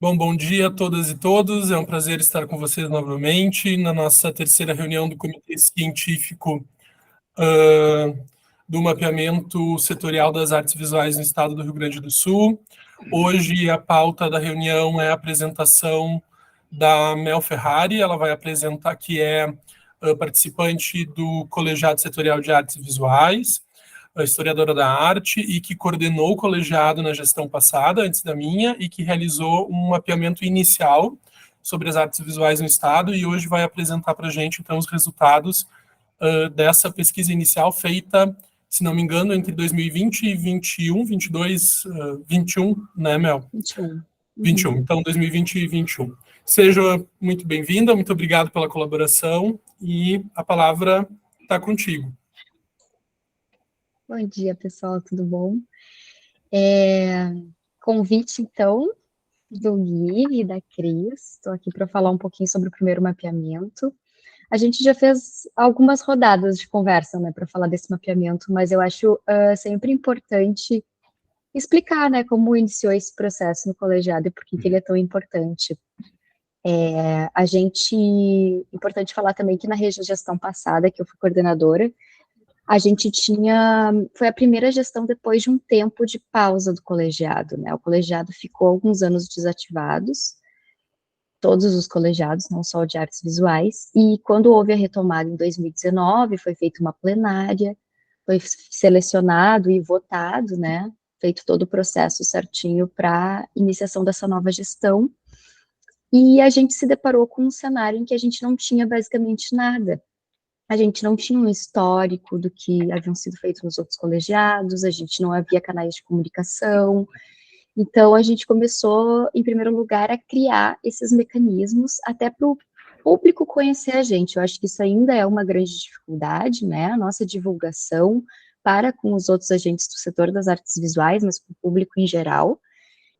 Bom dia a todas e todos. É um prazer estar com vocês novamente na nossa terceira reunião do Comitê Científico do Mapeamento Setorial das Artes Visuais no Estado do Rio Grande do Sul. Hoje a pauta da reunião é a apresentação da Mel Ferrari. Ela vai apresentar, que é participante do Colegiado Setorial de Artes Visuais, a historiadora da arte e que coordenou o colegiado na gestão passada, antes da minha, e que realizou um mapeamento inicial sobre as artes visuais no Estado e hoje vai apresentar para a gente, então, os resultados dessa pesquisa inicial feita, se não me engano, entre 2020 e 21, 22, 21, né, Mel? 21. 21, então 2020 e 21. Seja muito bem-vinda, muito obrigado pela colaboração e a palavra está contigo. Bom dia, pessoal, tudo bom? Convite, então, do Gui e da Cris. Estou aqui para falar um pouquinho sobre o primeiro mapeamento. A gente já fez algumas rodadas de conversa, né, para falar desse mapeamento, mas eu acho sempre importante explicar, né, como iniciou esse processo no colegiado e por que ele é tão importante. Importante falar também que na gestão passada, que eu fui coordenadora, a gente foi a primeira gestão depois de um tempo de pausa do colegiado, né? O colegiado ficou alguns anos desativados, todos os colegiados, não só o de artes visuais, e quando houve a retomada em 2019, foi feita uma plenária, foi selecionado e votado, né? Feito todo o processo certinho para iniciação dessa nova gestão, e a gente se deparou com um cenário em que a gente não tinha basicamente nada. A gente não tinha um histórico do que haviam sido feitos nos outros colegiados, a gente não havia canais de comunicação. Então, a gente começou, em primeiro lugar, a criar esses mecanismos até para o público conhecer a gente. Eu acho que isso ainda é uma grande dificuldade, né? A nossa divulgação para com os outros agentes do setor das artes visuais, mas para o público em geral.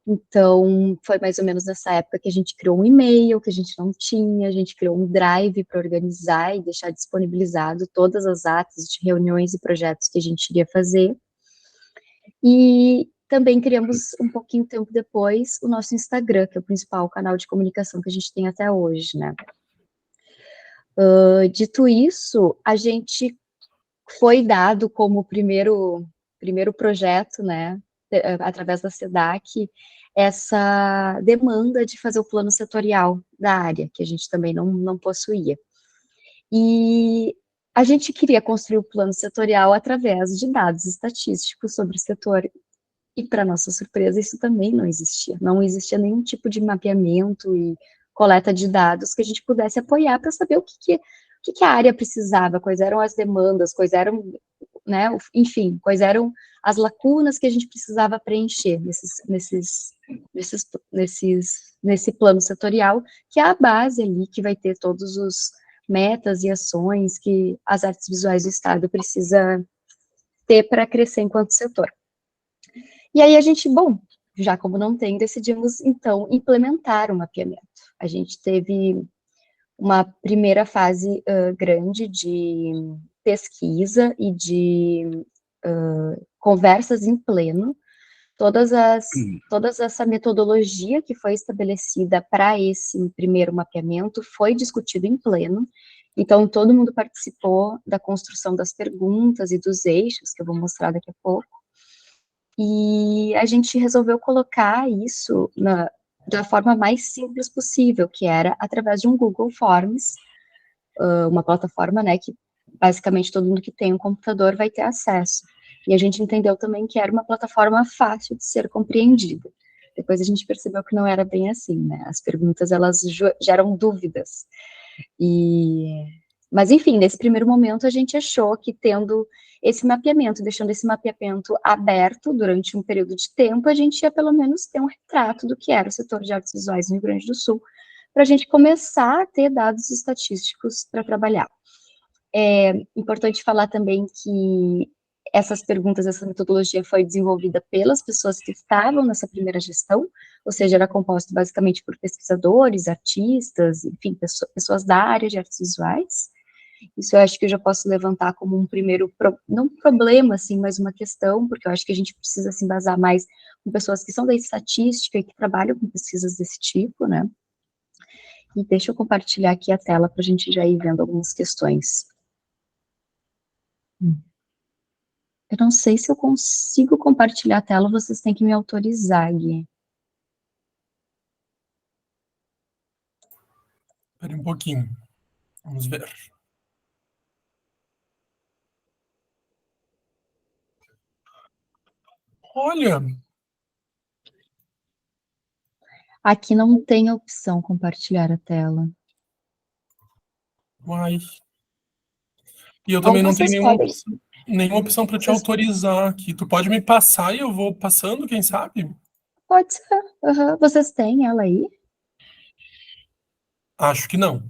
Então, foi mais ou menos nessa época que a gente criou um e-mail que a gente não tinha, a gente criou um drive para organizar e deixar disponibilizado todas as atas de reuniões e projetos que a gente iria fazer. E também criamos, um pouquinho tempo depois, o nosso Instagram, que é o principal canal de comunicação que a gente tem até hoje, né? Dito isso, a gente foi dado como primeiro projeto, né, através da SEDAC, essa demanda de fazer o plano setorial da área, que a gente também não possuía. E a gente queria construir o plano setorial através de dados estatísticos sobre o setor, e para nossa surpresa, isso também não existia. Não existia nenhum tipo de mapeamento e coleta de dados que a gente pudesse apoiar para saber o que a área precisava, quais eram as demandas, quais eram, né, enfim, quais eram as lacunas que a gente precisava preencher nesse plano setorial, que é a base ali que vai ter todos os metas e ações que as artes visuais do Estado precisa ter para crescer enquanto setor. E aí a gente, bom, já como não tem, decidimos então implementar o mapeamento. A gente teve uma primeira fase grande de pesquisa e de conversas em pleno. Toda essa metodologia que foi estabelecida para esse primeiro mapeamento foi discutido em pleno. Então, todo mundo participou da construção das perguntas e dos eixos, que eu vou mostrar daqui a pouco. E a gente resolveu colocar isso da forma mais simples possível, que era através de um Google Forms, uma plataforma, né, que basicamente todo mundo que tem um computador vai ter acesso. E a gente entendeu também que era uma plataforma fácil de ser compreendida. Depois a gente percebeu que não era bem assim, né? As perguntas, elas geram dúvidas. Mas, enfim, nesse primeiro momento, a gente achou que tendo esse mapeamento, deixando esse mapeamento aberto durante um período de tempo, a gente ia pelo menos ter um retrato do que era o setor de artes visuais no Rio Grande do Sul, para a gente começar a ter dados estatísticos para trabalhar. É importante falar também que essas perguntas, essa metodologia foi desenvolvida pelas pessoas que estavam nessa primeira gestão, ou seja, era composto basicamente por pesquisadores, artistas, enfim, pessoas da área de artes visuais. Isso eu acho que eu já posso levantar como um primeiro, não problema, assim, mas uma questão, porque eu acho que a gente precisa se embasar mais com pessoas que são da estatística e que trabalham com pesquisas desse tipo, né? E deixa eu compartilhar aqui a tela para a gente já ir vendo algumas questões. Eu não sei se eu consigo compartilhar a tela, vocês têm que me autorizar, Gui. Espera um pouquinho. Vamos ver. Olha, Aqui não tem a opção compartilhar a tela. uai. E eu Ou também não tenho vocês podem, nenhuma opção para te vocês, autorizar aqui. Tu pode me passar e eu vou passando, quem sabe? pode ser, vocês têm ela aí? Acho que não.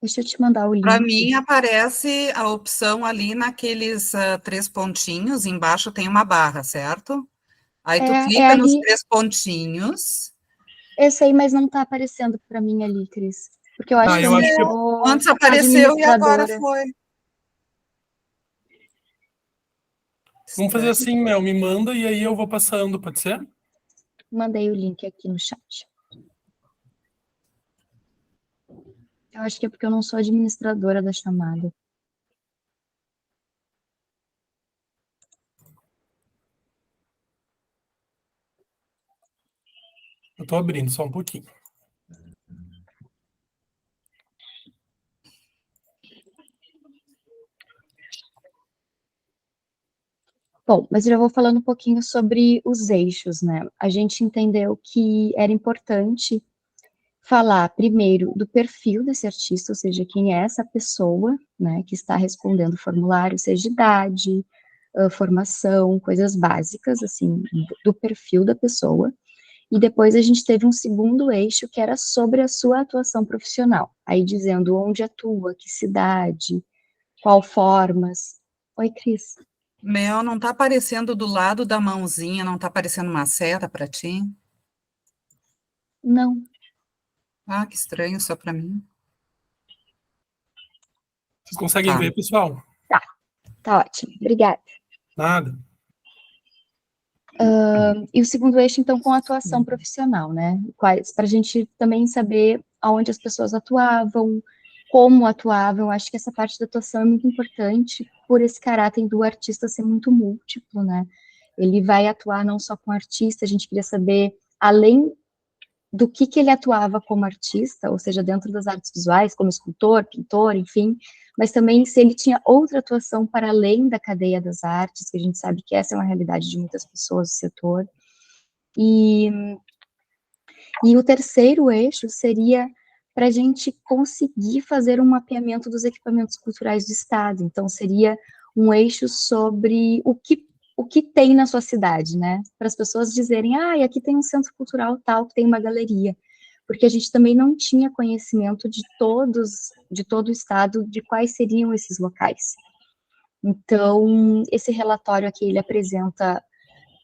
Deixa eu te mandar o Para link. mim, aparece a opção ali naqueles 3 pontinhos, embaixo tem uma barra, certo? Aí tu É clica nos ali, 3 pontinhos. esse aí, mas não tá aparecendo para mim ali, Cris. Porque eu acho Ah, que eu eu não acho que sou Antes apareceu e agora administradora. foi. vamos fazer Estranho. assim, Mel, me manda e aí eu vou passando, pode ser? Mandei o link aqui no chat. Eu acho que é porque eu não sou administradora da chamada. Eu tô abrindo só um pouquinho. Bom, mas eu já vou falando um pouquinho sobre os eixos, né? A gente entendeu que era importante falar primeiro do perfil desse artista, ou seja, quem é essa pessoa, né, que está respondendo o formulário, seja idade, formação, coisas básicas, assim, do perfil da pessoa. E depois a gente teve um segundo eixo que era sobre a sua atuação profissional, aí dizendo onde atua, que cidade, qual formas. Oi, Cris. Mel, não tá aparecendo do lado da mãozinha, não tá aparecendo uma seta para ti? Não, Ah, que estranho, só para mim. Vocês conseguem Tá. ver, pessoal? tá ótimo, obrigada. Nada. E o segundo eixo, então, com a atuação profissional, né? Para a gente também saber aonde as pessoas atuavam, como atuavam. Acho que essa parte da atuação é muito importante por esse caráter do artista ser muito múltiplo, né? Ele vai atuar não só com artista, a gente queria saber, além do que ele atuava como artista, ou seja, dentro das artes visuais, como escultor, pintor, enfim, mas também se ele tinha outra atuação para além da cadeia das artes, que a gente sabe que essa é uma realidade de muitas pessoas do setor. E o terceiro eixo seria para a gente conseguir fazer um mapeamento dos equipamentos culturais do Estado. Então, seria um eixo sobre o que tem na sua cidade, né? Para as pessoas dizerem, aqui tem um centro cultural tal, que tem uma galeria. Porque a gente também não tinha conhecimento de todo o Estado, de quais seriam esses locais. Então, esse relatório aqui, ele apresenta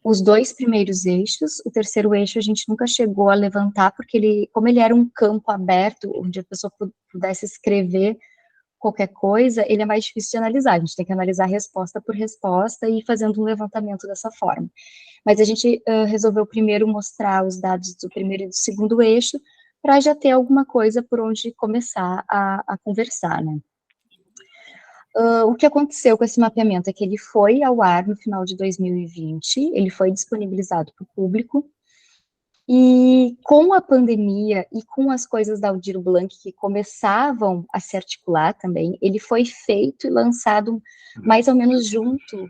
os dois primeiros eixos, o terceiro eixo a gente nunca chegou a levantar, porque como ele era um campo aberto, onde a pessoa pudesse escrever qualquer coisa, ele é mais difícil de analisar, a gente tem que analisar resposta por resposta e ir fazendo um levantamento dessa forma. Mas a gente resolveu primeiro mostrar os dados do primeiro e do segundo eixo, para já ter alguma coisa por onde começar a conversar, né? O que aconteceu com esse mapeamento é que ele foi ao ar no final de 2020, ele foi disponibilizado para o público, e com a pandemia e com as coisas da Aldir Blanc que começavam a se articular também, ele foi feito e lançado mais ou menos junto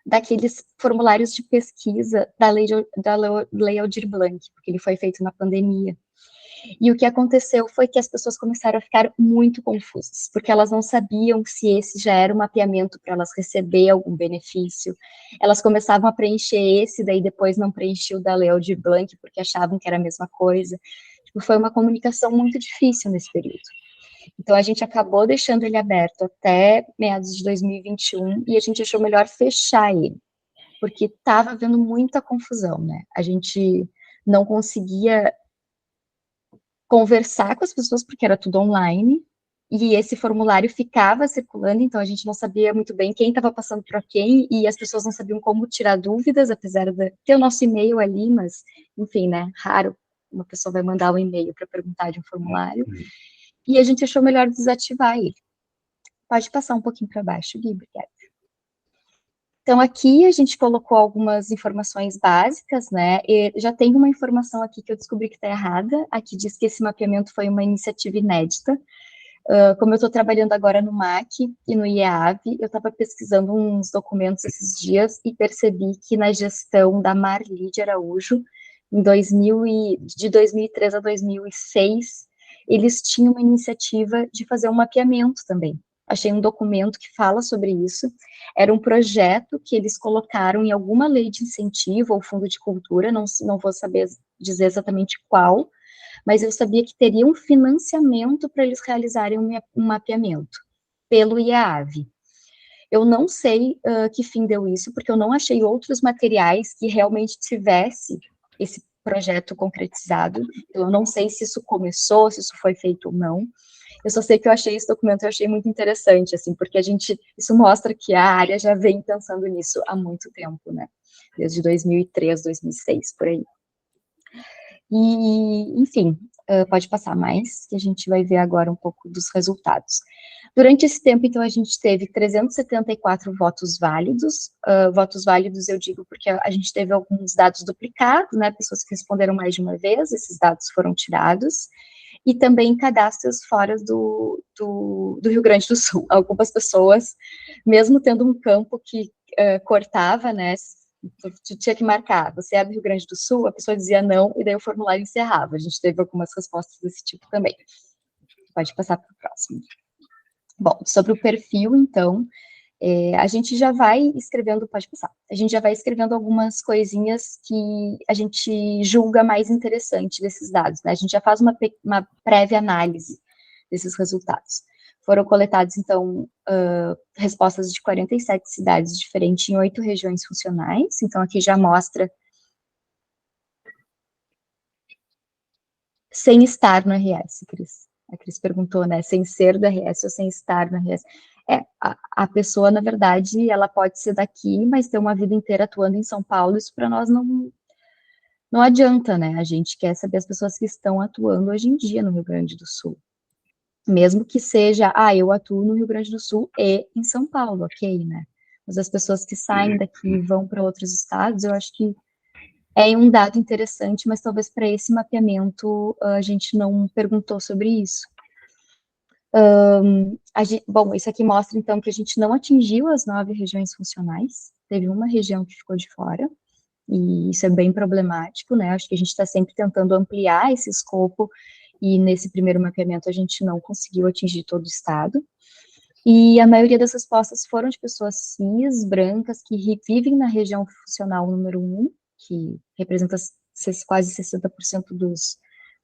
daqueles formulários de pesquisa da Lei Aldir Blanc, porque ele foi feito na pandemia. E o que aconteceu foi que as pessoas começaram a ficar muito confusas, porque elas não sabiam se esse já era um mapeamento para elas receber algum benefício. Elas começavam a preencher esse, daí depois não preenchiam o da Lei Aldir Blanc, porque achavam que era a mesma coisa. Tipo, foi uma comunicação muito difícil nesse período. Então, a gente acabou deixando ele aberto até meados de 2021 e a gente achou melhor fechar ele, porque estava havendo muita confusão, né? A gente não conseguia conversar com as pessoas, porque era tudo online, e esse formulário ficava circulando, então a gente não sabia muito bem quem estava passando para quem, e as pessoas não sabiam como tirar dúvidas, apesar de ter o nosso e-mail ali, mas, enfim, né, raro uma pessoa vai mandar um e-mail para perguntar de um formulário, e a gente achou melhor desativar ele. Pode passar um pouquinho para baixo, Gui, obrigada. Então, aqui a gente colocou algumas informações básicas, né? E já tem uma informação aqui que eu descobri que está errada. Aqui diz que esse mapeamento foi uma iniciativa inédita. Como eu estou trabalhando agora no MAC e no IEAV, eu estava pesquisando uns documentos esses dias e percebi que na gestão da Marli de Araújo, de 2003 a 2006, eles tinham uma iniciativa de fazer um mapeamento também. Achei um documento que fala sobre isso. Era um projeto que eles colocaram em alguma lei de incentivo ou fundo de cultura, não vou saber dizer exatamente qual, mas eu sabia que teria um financiamento para eles realizarem um mapeamento pelo IEAV. Eu não sei que fim deu isso, porque eu não achei outros materiais que realmente tivesse esse projeto concretizado. Eu não sei se isso começou, se isso foi feito ou não. Eu só sei que eu achei esse documento, eu achei muito interessante, assim, porque isso mostra que a área já vem pensando nisso há muito tempo, né? Desde 2003, 2006, por aí. E, enfim, pode passar mais, que a gente vai ver agora um pouco dos resultados. Durante esse tempo, então, a gente teve 374 votos válidos. Votos válidos, eu digo, porque a gente teve alguns dados duplicados, né? Pessoas que responderam mais de uma vez, esses dados foram tirados. E também cadastros fora do Rio Grande do Sul. Algumas pessoas, mesmo tendo um campo que cortava, né, tu tinha que marcar, você é do Rio Grande do Sul, a pessoa dizia não, e daí o formulário encerrava. A gente teve algumas respostas desse tipo também. Pode passar para o próximo. Bom, sobre o perfil, então, a gente já vai escrevendo, pode passar, a gente já vai escrevendo algumas coisinhas que a gente julga mais interessante desses dados, né? A gente já faz uma prévia análise desses resultados. Foram coletados, então, respostas de 47 cidades diferentes em 8 regiões funcionais, então aqui já mostra sem estar no RS, Cris. A Cris perguntou, né, sem ser do RS ou sem estar no RS. A pessoa, na verdade, ela pode ser daqui, mas ter uma vida inteira atuando em São Paulo, isso para nós não adianta, né? A gente quer saber as pessoas que estão atuando hoje em dia no Rio Grande do Sul. Mesmo que seja, eu atuo no Rio Grande do Sul e em São Paulo, ok, né? Mas as pessoas que saem daqui e vão para outros estados, eu acho que é um dado interessante, mas talvez para esse mapeamento a gente não perguntou sobre isso. Bom, isso aqui mostra, então, que a gente não atingiu as 9 regiões funcionais, teve uma região que ficou de fora, e isso é bem problemático, né? Acho que a gente está sempre tentando ampliar esse escopo, e nesse primeiro mapeamento a gente não conseguiu atingir todo o estado. E a maioria das respostas foram de pessoas cis, brancas, que vivem na região funcional número 1, que representa quase 60%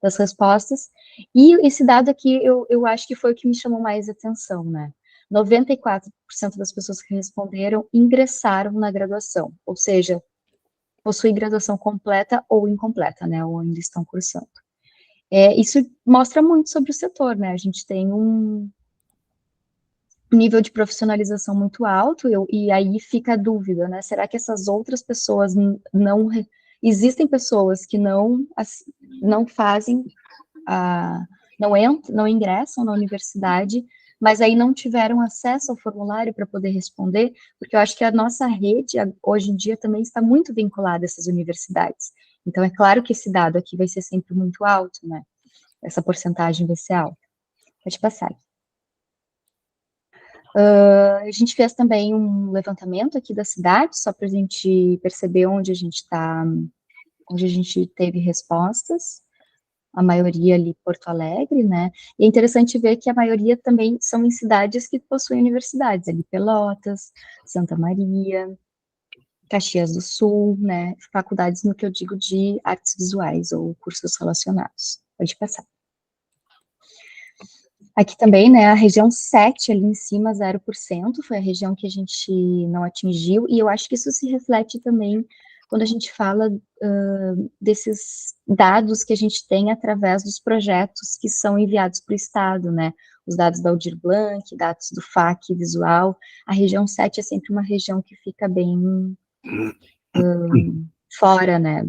das respostas. E esse dado aqui, eu acho que foi o que me chamou mais atenção, né? 94% das pessoas que responderam ingressaram na graduação, ou seja, possuem graduação completa ou incompleta, né? Ou ainda estão cursando. Isso mostra muito sobre o setor, né? A gente tem um nível de profissionalização muito alto, e aí fica a dúvida, né? Será que essas outras pessoas não... Existem pessoas que não fazem, não ingressam na universidade, mas aí não tiveram acesso ao formulário para poder responder, porque eu acho que a nossa rede, hoje em dia, também está muito vinculada a essas universidades. Então, é claro que esse dado aqui vai ser sempre muito alto, né? Essa porcentagem vai ser alta. Pode passar. A gente fez também um levantamento aqui da cidade, só para a gente perceber onde a gente teve respostas, a maioria ali Porto Alegre, né, e é interessante ver que a maioria também são em cidades que possuem universidades, ali Pelotas, Santa Maria, Caxias do Sul, né, faculdades no que eu digo de artes visuais ou cursos relacionados. Pode passar. Aqui também, né, a região 7 ali em cima, 0%, foi a região que a gente não atingiu, e eu acho que isso se reflete também quando a gente fala desses dados que a gente tem através dos projetos que são enviados para o Estado, né? Os dados da Aldir Blanc, dados do FAC visual, a região 7 é sempre uma região que fica bem fora, né,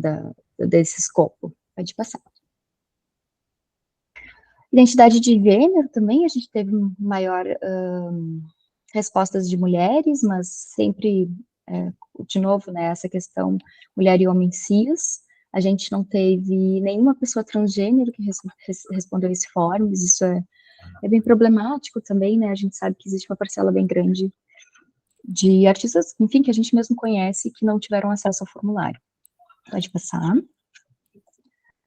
desse escopo. Pode passar. Identidade de gênero também, a gente teve maior respostas de mulheres, mas sempre, de novo, né, essa questão mulher e homem cis. A gente não teve nenhuma pessoa transgênero que respondeu esse fórum, isso é bem problemático também, né, a gente sabe que existe uma parcela bem grande de artistas, enfim, que a gente mesmo conhece, que não tiveram acesso ao formulário. Pode passar.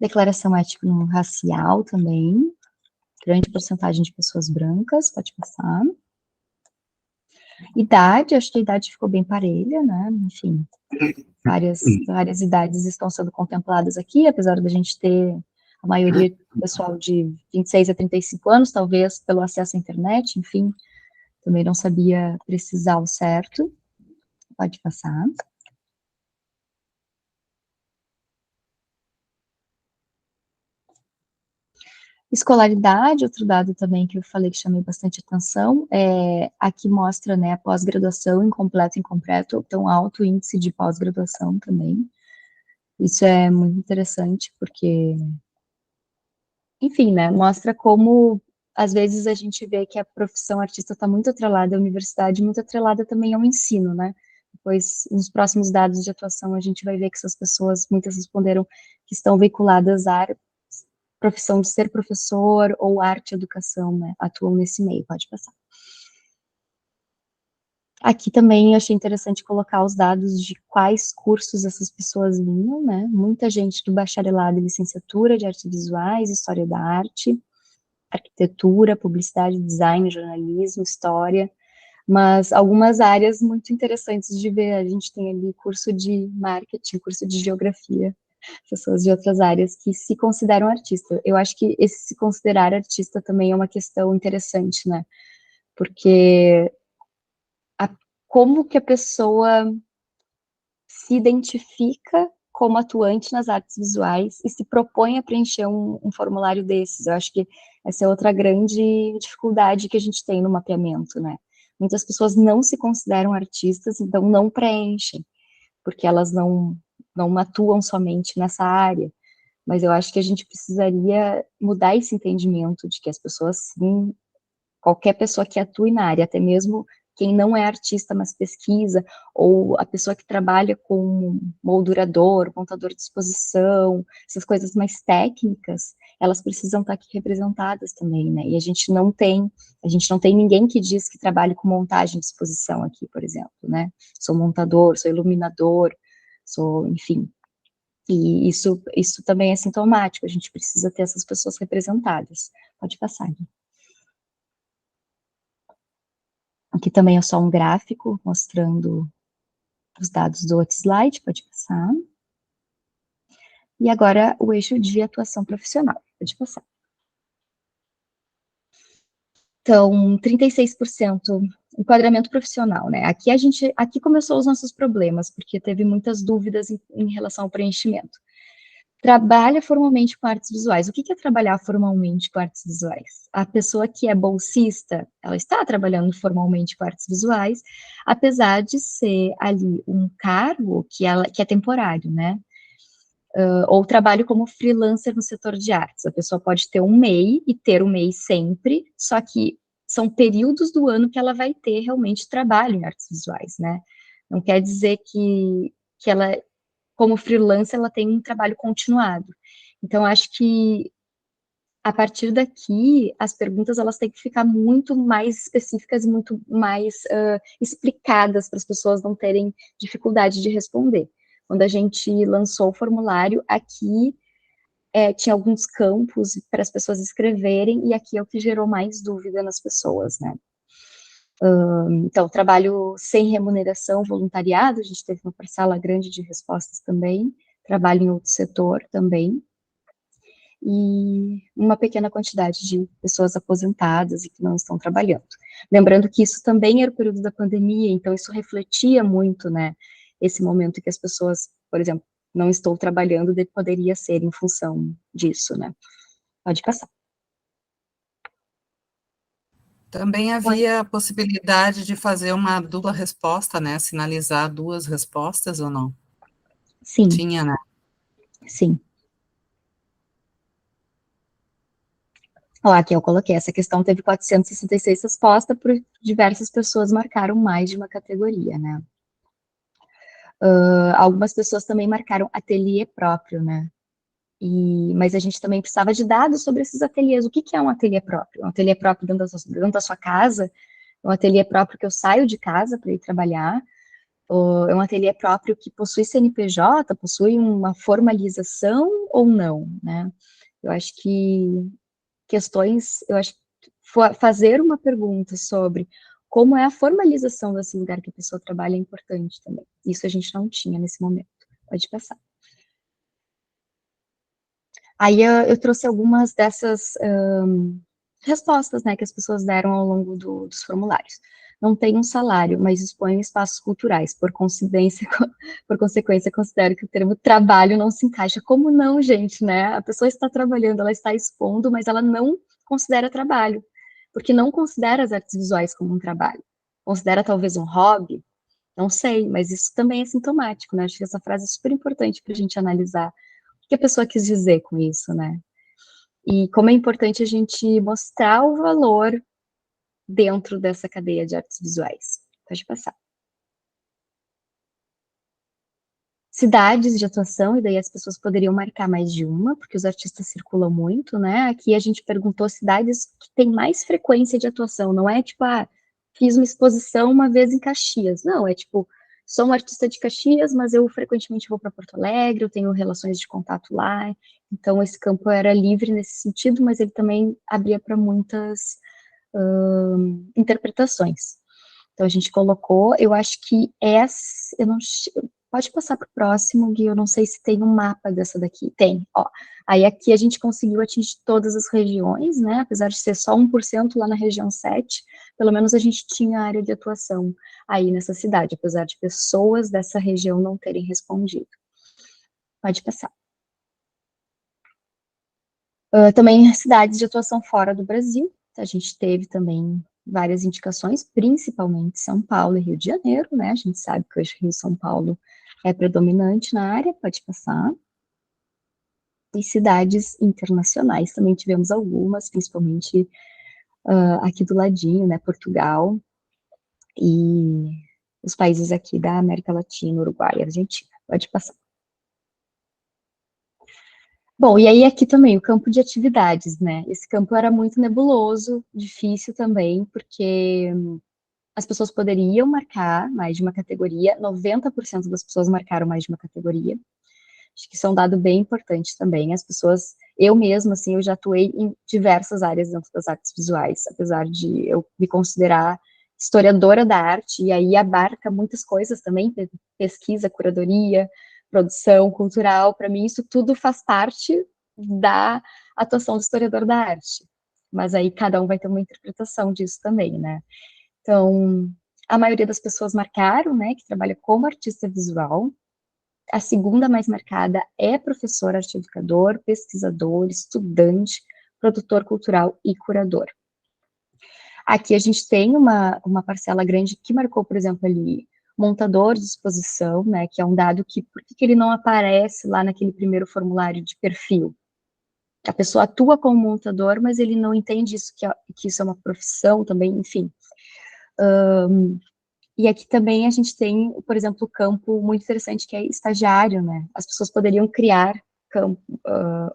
Declaração étnico-racial também, grande porcentagem de pessoas brancas, pode passar. Idade, acho que a idade ficou bem parelha, né, enfim, várias idades estão sendo contempladas aqui, apesar da gente ter a maioria do pessoal de 26 a 35 anos, talvez pelo acesso à internet, enfim, também não sabia precisar o certo. Pode passar. Escolaridade, outro dado também que eu falei que chamei bastante atenção, aqui mostra, né, a pós-graduação incompleto e incompleto, então alto índice de pós-graduação também. Isso é muito interessante, porque, enfim, né, mostra como, às vezes, a gente vê que a profissão artista está muito atrelada à universidade, muito atrelada também ao ensino, né. Depois, nos próximos dados de atuação, a gente vai ver que essas pessoas, muitas responderam que estão vinculadas à profissão de ser professor ou arte e educação, né, atuam nesse meio, pode passar. Aqui também eu achei interessante colocar os dados de quais cursos essas pessoas vinham, né, muita gente do bacharelado e licenciatura de artes visuais, história da arte, arquitetura, publicidade, design, jornalismo, história, mas algumas áreas muito interessantes de ver, a gente tem ali curso de marketing, curso de geografia, pessoas de outras áreas que se consideram artista. Eu acho que esse se considerar artista também é uma questão interessante, né? Porque como que a pessoa se identifica como atuante nas artes visuais e se propõe a preencher um formulário desses. Eu acho que essa é outra grande dificuldade que a gente tem no mapeamento, né? Muitas pessoas não se consideram artistas, então não preenchem, porque elas não atuam somente nessa área, mas eu acho que a gente precisaria mudar esse entendimento de que as pessoas, sim, qualquer pessoa que atue na área, até mesmo quem não é artista, mas pesquisa, ou a pessoa que trabalha com moldurador, montador de exposição, essas coisas mais técnicas, elas precisam estar aqui representadas também, né, e a gente não tem ninguém que diz que trabalhe com montagem de exposição aqui, por exemplo, né, sou montador, sou iluminador, enfim, e isso também é sintomático, a gente precisa ter essas pessoas representadas. Pode passar, né? Aqui também é só um gráfico mostrando os dados do outro slide, pode passar. E agora o eixo de atuação profissional, pode passar. Então, 36% enquadramento profissional, né? Aqui começou os nossos problemas, porque teve muitas dúvidas em relação ao preenchimento. Trabalha formalmente com artes visuais. O que é trabalhar formalmente com artes visuais? A pessoa que é bolsista, ela está trabalhando formalmente com artes visuais, apesar de ser ali um cargo que é temporário, né? Ou trabalho como freelancer no setor de artes. A pessoa pode ter um MEI e ter o MEI sempre, só que são períodos do ano que ela vai ter realmente trabalho em artes visuais, né? Não quer dizer que ela, como freelancer, ela tem um trabalho continuado. Então, acho que, a partir daqui, as perguntas, elas têm que ficar muito mais específicas, muito mais explicadas, para as pessoas não terem dificuldade de responder. Quando a gente lançou o formulário, aqui tinha alguns campos para as pessoas escreverem, e aqui é o que gerou mais dúvida nas pessoas, né? Então, trabalho sem remuneração, voluntariado, a gente teve uma parcela grande de respostas também, trabalho em outro setor também, e uma pequena quantidade de pessoas aposentadas e que não estão trabalhando. Lembrando que isso também era o período da pandemia, então isso refletia muito, né, esse momento que as pessoas por exemplo, não estou trabalhando, poderia ser em função disso, né? Pode passar. Também havia a possibilidade de fazer uma dupla resposta, né? Sinalizar duas respostas ou não? Sim. Tinha, né? Sim. Ó, aqui eu coloquei, essa questão teve 466 respostas, por diversas pessoas marcaram mais de uma categoria, né? Algumas pessoas também marcaram ateliê próprio, né? Mas a gente também precisava de dados sobre esses ateliês. O que é um ateliê próprio? Um ateliê próprio dentro da sua casa? Um ateliê próprio que eu saio de casa para ir trabalhar? Ou é um ateliê próprio que possui CNPJ, possui uma formalização ou não, né? Eu acho que eu acho que fazer uma pergunta sobre como é a formalização desse lugar que a pessoa trabalha é importante também. Isso a gente não tinha nesse momento. Pode passar. Aí eu trouxe algumas dessas respostas, né, que as pessoas deram ao longo dos formulários. Não tenho um salário, mas exponho espaços culturais. Por consequência, considero que o termo trabalho não se encaixa. Como não, gente, né? A pessoa está trabalhando, ela está expondo, mas ela não considera trabalho, porque não considera as artes visuais como um trabalho. Considera talvez um hobby, não sei, mas isso também é sintomático, né? Acho que essa frase é super importante para a gente analisar o que a pessoa quis dizer com isso, né? E como é importante a gente mostrar o valor dentro dessa cadeia de artes visuais. Pode passar. Cidades de atuação, e daí as pessoas poderiam marcar mais de uma, porque os artistas circulam muito, né? Aqui a gente perguntou cidades que têm mais frequência de atuação, não é tipo, fiz uma exposição uma vez em Caxias. Não, é tipo, sou um artista de Caxias, mas eu frequentemente vou para Porto Alegre, eu tenho relações de contato lá, então esse campo era livre nesse sentido, mas ele também abria para muitas interpretações. Então a gente colocou, eu acho que essa, eu não, pode passar para o próximo, Gui, eu não sei se tem um mapa dessa daqui. Tem, ó. Aí aqui a gente conseguiu atingir todas as regiões, né? Apesar de ser só 1% lá na região 7, pelo menos a gente tinha área de atuação aí nessa cidade, apesar de pessoas dessa região não terem respondido. Pode passar. Também cidades de atuação fora do Brasil, a gente teve também várias indicações, principalmente São Paulo e Rio de Janeiro, né? A gente sabe que hoje Rio e São Paulo é predominante na área, pode passar. E cidades internacionais, também tivemos algumas, principalmente aqui do ladinho, né? Portugal e os países aqui da América Latina, Uruguai e Argentina. Pode passar. Bom, e aí aqui também o campo de atividades, né? Esse campo era muito nebuloso, difícil também, porque as pessoas poderiam marcar mais de uma categoria, 90% das pessoas marcaram mais de uma categoria. Acho que isso é um dado bem importante também. As pessoas, eu mesma, assim, eu já atuei em diversas áreas dentro das artes visuais, apesar de eu me considerar historiadora da arte, e aí abarca muitas coisas também, pesquisa, curadoria, produção cultural, para mim isso tudo faz parte da atuação do historiador da arte. Mas aí cada um vai ter uma interpretação disso também, né? Então, a maioria das pessoas marcaram, né, que trabalha como artista visual. A segunda mais marcada é professor, arte-educador, pesquisador, estudante, produtor cultural e curador. Aqui a gente tem uma parcela grande que marcou, por exemplo, ali, montador de exposição, né, que é um dado que, por que ele não aparece lá naquele primeiro formulário de perfil? A pessoa atua como montador, mas ele não entende isso, que isso é uma profissão também, enfim. E aqui também a gente tem, por exemplo, um campo muito interessante que é estagiário, né? As pessoas poderiam criar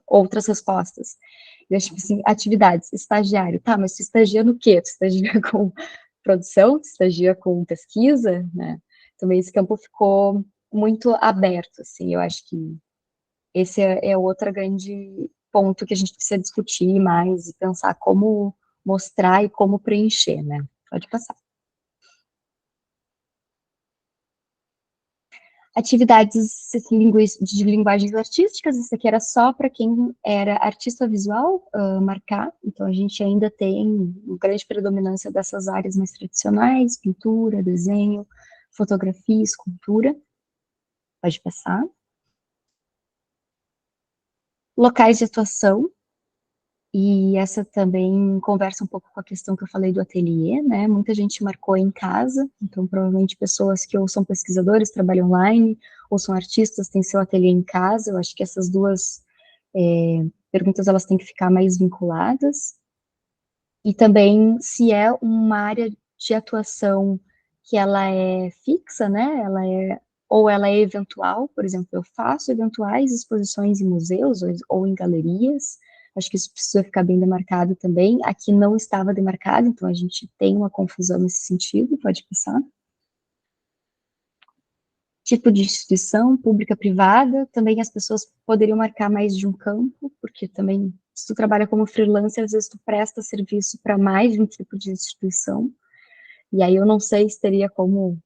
outras respostas. Eu acho que, assim, atividades, estagiário, tá, mas tu estagia no quê? Tu estagia com produção? Tu estagia com pesquisa, né? Também esse campo ficou muito aberto, assim, eu acho que esse é outro grande ponto que a gente precisa discutir mais e pensar como mostrar e como preencher, né? Pode passar. Atividades de linguagens artísticas, isso aqui era só para quem era artista visual marcar, então a gente ainda tem grande predominância dessas áreas mais tradicionais, pintura, desenho, fotografia, escultura. Pode passar. locais de atuação, e essa também conversa um pouco com a questão que eu falei do ateliê, né? Muita gente marcou em casa, então provavelmente pessoas que ou são pesquisadores, trabalham online, ou são artistas, têm seu ateliê em casa. Eu acho que essas duas perguntas, elas têm que ficar mais vinculadas. E também se é uma área de atuação que ela é fixa, né? Ou ela é eventual. Por exemplo, eu faço eventuais exposições em museus ou em galerias. Acho que isso precisa ficar bem demarcado também. Aqui não estava demarcado, então a gente tem uma confusão nesse sentido. Pode passar. Tipo de instituição, pública, privada, também as pessoas poderiam marcar mais de um campo, porque também, se tu trabalha como freelancer, às vezes tu presta serviço para mais de um tipo de instituição, e aí eu não sei se teria como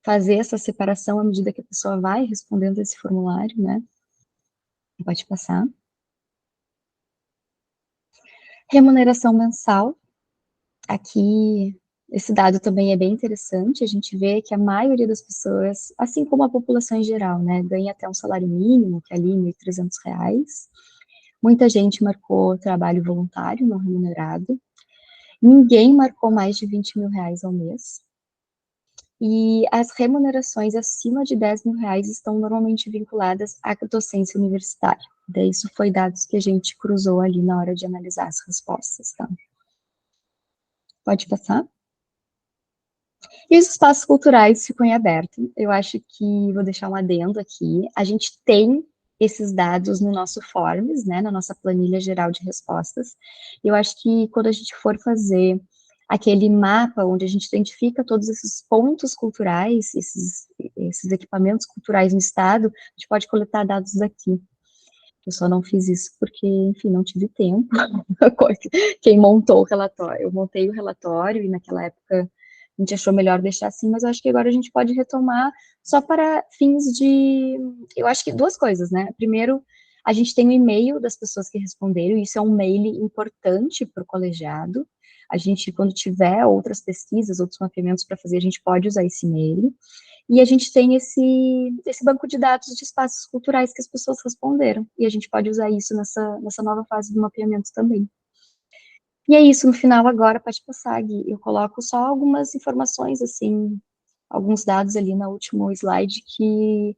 fazer essa separação à medida que a pessoa vai respondendo esse formulário, né? Pode passar. Remuneração mensal. Aqui, esse dado também é bem interessante. A gente vê que a maioria das pessoas, assim como a população em geral, né, ganha até um salário mínimo, que é ali R$ 1.300. Muita gente marcou trabalho voluntário, não remunerado. Ninguém marcou mais de R$ 20.000 ao mês. E as remunerações acima de R$ 10.000 estão normalmente vinculadas à docência universitária. Daí isso foi dados que a gente cruzou ali na hora de analisar as respostas, tá? Pode passar. E os espaços culturais ficam em aberto. Eu acho que, vou deixar um adendo aqui, a gente tem esses dados no nosso Forms, né, na nossa planilha geral de respostas. Eu acho que quando a gente for fazer aquele mapa onde a gente identifica todos esses pontos culturais, esses equipamentos culturais no estado, a gente pode coletar dados daqui. Eu só não fiz isso porque, enfim, não tive tempo. Quem montou o relatório, eu montei o relatório e naquela época a gente achou melhor deixar assim, mas eu acho que agora a gente pode retomar só para fins de, eu acho que duas coisas, né? Primeiro, a gente tem o e-mail das pessoas que responderam, e isso é um mail importante para o colegiado. A gente, quando tiver outras pesquisas, outros mapeamentos para fazer, a gente pode usar esse e-mail. E a gente tem esse banco de dados de espaços culturais que as pessoas responderam, e a gente pode usar isso nessa nova fase do mapeamento também. E é isso, no final agora, pode passar, Gui, eu coloco só algumas informações, assim, alguns dados ali no último slide, que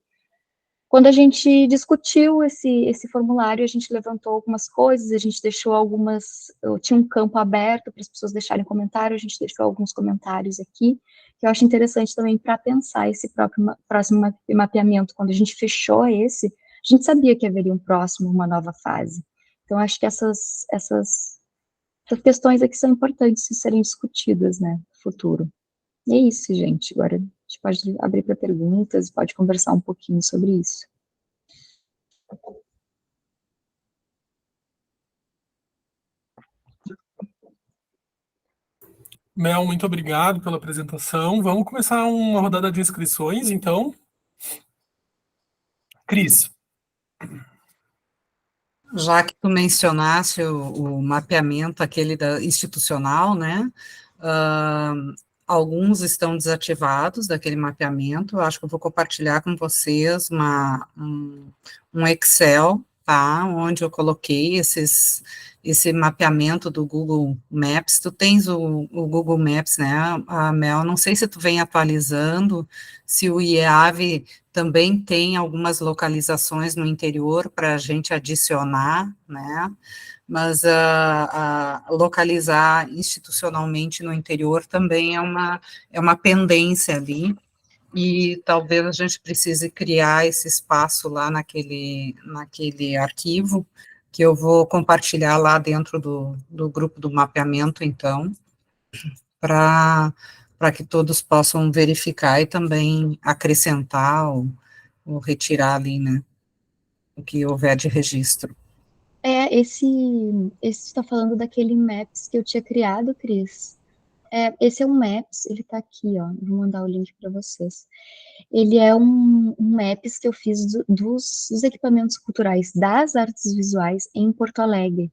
quando a gente discutiu esse formulário, a gente levantou algumas coisas, a gente deixou eu tinha um campo aberto para as pessoas deixarem comentário, a gente deixou alguns comentários aqui, que eu acho interessante também para pensar esse próximo mapeamento. Quando a gente fechou esse, a gente sabia que haveria um próximo, uma nova fase. Então, acho que essas questões aqui são importantes de serem discutidas, né, no futuro. E é isso, gente. Agora a gente pode abrir para perguntas, pode conversar um pouquinho sobre isso. Mel, muito obrigado pela apresentação. Vamos começar uma rodada de inscrições, então. Cris. Já que tu mencionasse o mapeamento aquele institucional, né, alguns estão desativados daquele mapeamento. Eu acho que eu vou compartilhar com vocês um Excel, tá, onde eu coloquei esse mapeamento do Google Maps. Tu tens o Google Maps, né, a Mel? Não sei se tu vem atualizando, se o IEAV também tem algumas localizações no interior para a gente adicionar, né, mas localizar institucionalmente no interior também é uma pendência ali, e talvez a gente precise criar esse espaço lá naquele arquivo, que eu vou compartilhar lá dentro do grupo do mapeamento, então, para que todos possam verificar e também acrescentar ou retirar ali, né, o que houver de registro. Esse está falando daquele Maps que eu tinha criado, Cris. Esse é um Maps, ele está aqui, ó. Vou mandar o link para vocês. Ele é um Maps que eu fiz dos equipamentos culturais, das artes visuais em Porto Alegre.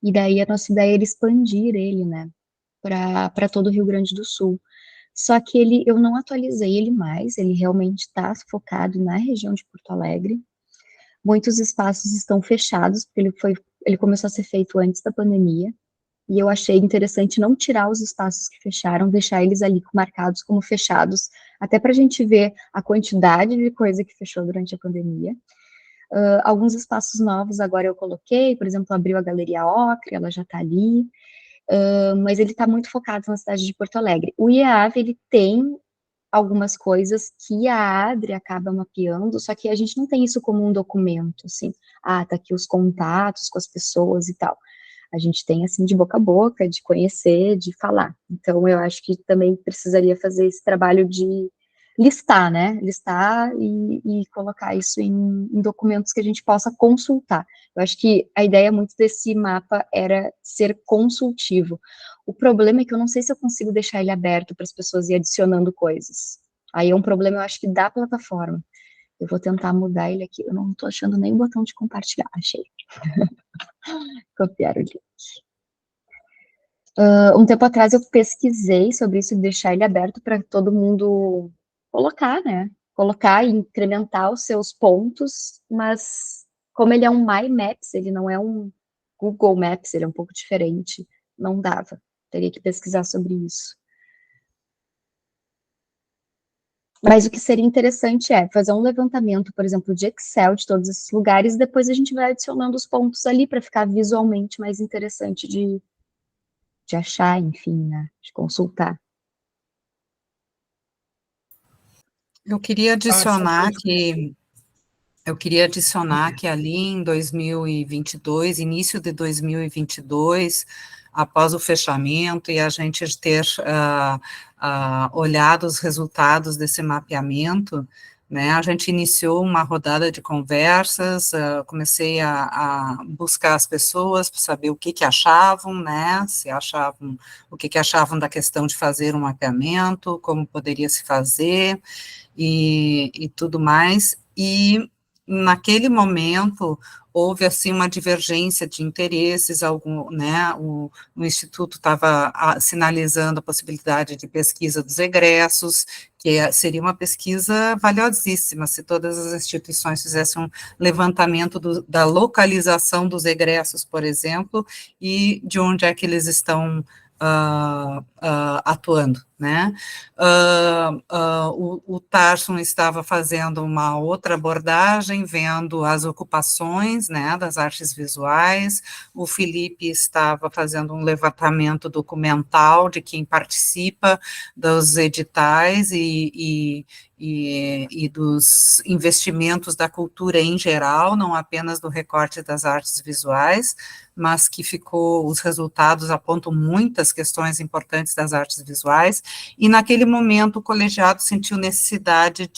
E daí a nossa ideia era expandir ele, né, para todo o Rio Grande do Sul. Só que eu não atualizei ele mais, ele realmente está focado na região de Porto Alegre, Muitos espaços estão fechados, porque ele começou a ser feito antes da pandemia, e eu achei interessante não tirar os espaços que fecharam, deixar eles ali marcados como fechados, até para a gente ver a quantidade de coisa que fechou durante a pandemia. Alguns espaços novos agora eu coloquei, por exemplo, abriu a Galeria Ocre, ela já está ali, mas ele está muito focado na cidade de Porto Alegre. O IEAV, ele tem algumas coisas que a Adri acaba mapeando, só que a gente não tem isso como um documento, assim, tá aqui os contatos com as pessoas e tal. A gente tem, assim, de boca a boca, de conhecer, de falar. Então, eu acho que também precisaria fazer esse trabalho de listar, né? Listar e colocar isso em documentos que a gente possa consultar. Eu acho que a ideia muito desse mapa era ser consultivo. O problema é que eu não sei se eu consigo deixar ele aberto para as pessoas ir adicionando coisas. Aí é um problema, eu acho que da plataforma. Eu vou tentar mudar ele aqui. Eu não estou achando nem o botão de compartilhar. Achei. Copiar o link. Um tempo atrás eu pesquisei sobre isso, deixar ele aberto para todo mundo colocar, né? Colocar e incrementar os seus pontos, mas como ele é um My Maps, ele não é um Google Maps, ele é um pouco diferente, não dava. Teria que pesquisar sobre isso. Mas o que seria interessante é fazer um levantamento, por exemplo, de Excel de todos esses lugares, e depois a gente vai adicionando os pontos ali para ficar visualmente mais interessante de achar, enfim, né, de consultar. Eu queria adicionar que ali em 2022, início de 2022, após o fechamento e a gente ter olhado os resultados desse mapeamento, né, a gente iniciou uma rodada de conversas, comecei a buscar as pessoas para saber o que achavam, né, o que achavam da questão de fazer um mapeamento, como poderia se fazer, e tudo mais, e naquele momento houve assim uma divergência de interesses, né, o Instituto estava sinalizando a possibilidade de pesquisa dos egressos, que seria uma pesquisa valiosíssima se todas as instituições fizessem um levantamento da localização dos egressos, por exemplo, e de onde é que eles estão atuando, né? O Tarson estava fazendo uma outra abordagem, vendo as ocupações, né, das artes visuais, o Felipe estava fazendo um levantamento documental de quem participa dos editais e dos investimentos da cultura em geral, não apenas do recorte das artes visuais, mas que os resultados apontam muitas questões importantes das artes visuais, e naquele momento o colegiado sentiu necessidade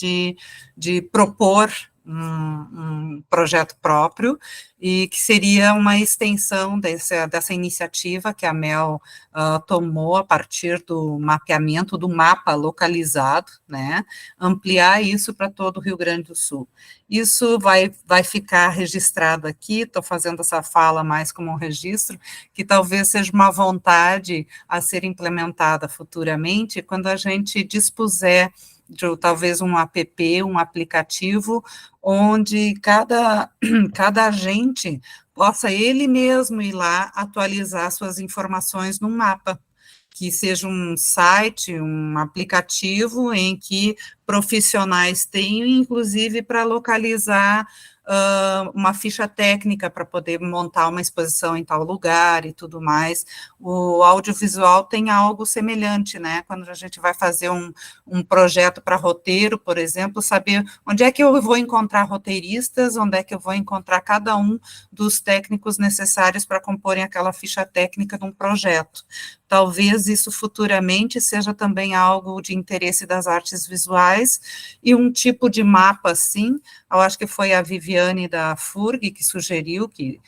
de propor um projeto próprio, e que seria uma extensão dessa iniciativa que a Mel tomou a partir do mapeamento do mapa localizado, né, ampliar isso para todo o Rio Grande do Sul. Isso vai ficar registrado aqui, estou fazendo essa fala mais como um registro, que talvez seja uma vontade a ser implementada futuramente, quando a gente dispuser de talvez um app, um aplicativo, onde cada agente possa ele mesmo ir lá atualizar suas informações num mapa, que seja um site, um aplicativo em que profissionais tenham, inclusive para localizar uma ficha técnica para poder montar uma exposição em tal lugar e tudo mais. O audiovisual tem algo semelhante, né? Quando a gente vai fazer um projeto para roteiro, por exemplo, saber onde é que eu vou encontrar roteiristas, onde é que eu vou encontrar cada um dos técnicos necessários para comporem aquela ficha técnica de um projeto. Talvez isso futuramente seja também algo de interesse das artes visuais, e um tipo de mapa assim, eu acho que foi a Viviane da FURG que sugeriu que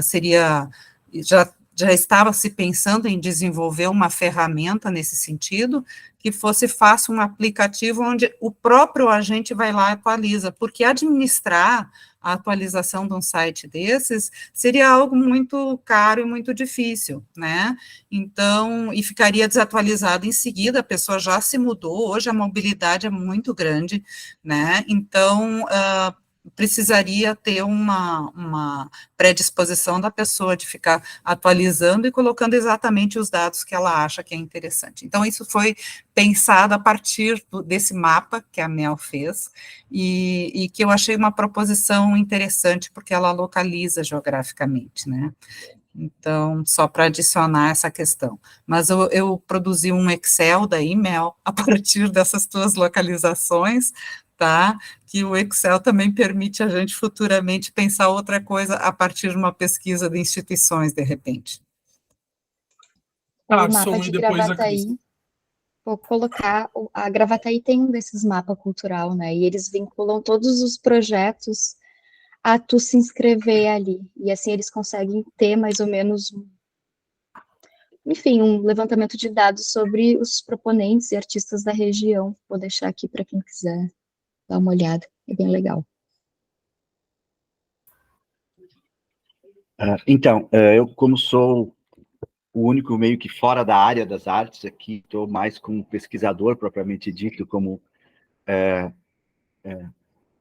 seria, já estava se pensando em desenvolver uma ferramenta nesse sentido, que fosse fácil um aplicativo onde o próprio agente vai lá e atualiza, porque administrar a atualização de um site desses seria algo muito caro e muito difícil, né? Então, e ficaria desatualizado em seguida, a pessoa já se mudou, hoje a mobilidade é muito grande, né? Então, precisaria ter uma predisposição da pessoa de ficar atualizando e colocando exatamente os dados que ela acha que é interessante. Então, isso foi pensado a partir desse mapa que a Mel fez, e que eu achei uma proposição interessante, porque ela localiza geograficamente, né? Então, só para adicionar essa questão. Mas eu produzi um Excel daí, Mel, a partir dessas tuas localizações, tá? Que o Excel também permite a gente futuramente pensar outra coisa a partir de uma pesquisa de instituições, de repente. O mapa de e depois a Cris. Gravataí, vou colocar, a Gravataí tem um desses mapas cultural, né? E eles vinculam todos os projetos a tu se inscrever ali. E assim eles conseguem ter mais ou menos, enfim, um levantamento de dados sobre os proponentes e artistas da região. Vou deixar aqui para quem quiser dar uma olhada, é bem legal. Então, eu como sou o único meio que fora da área das artes aqui, estou mais como pesquisador propriamente dito, como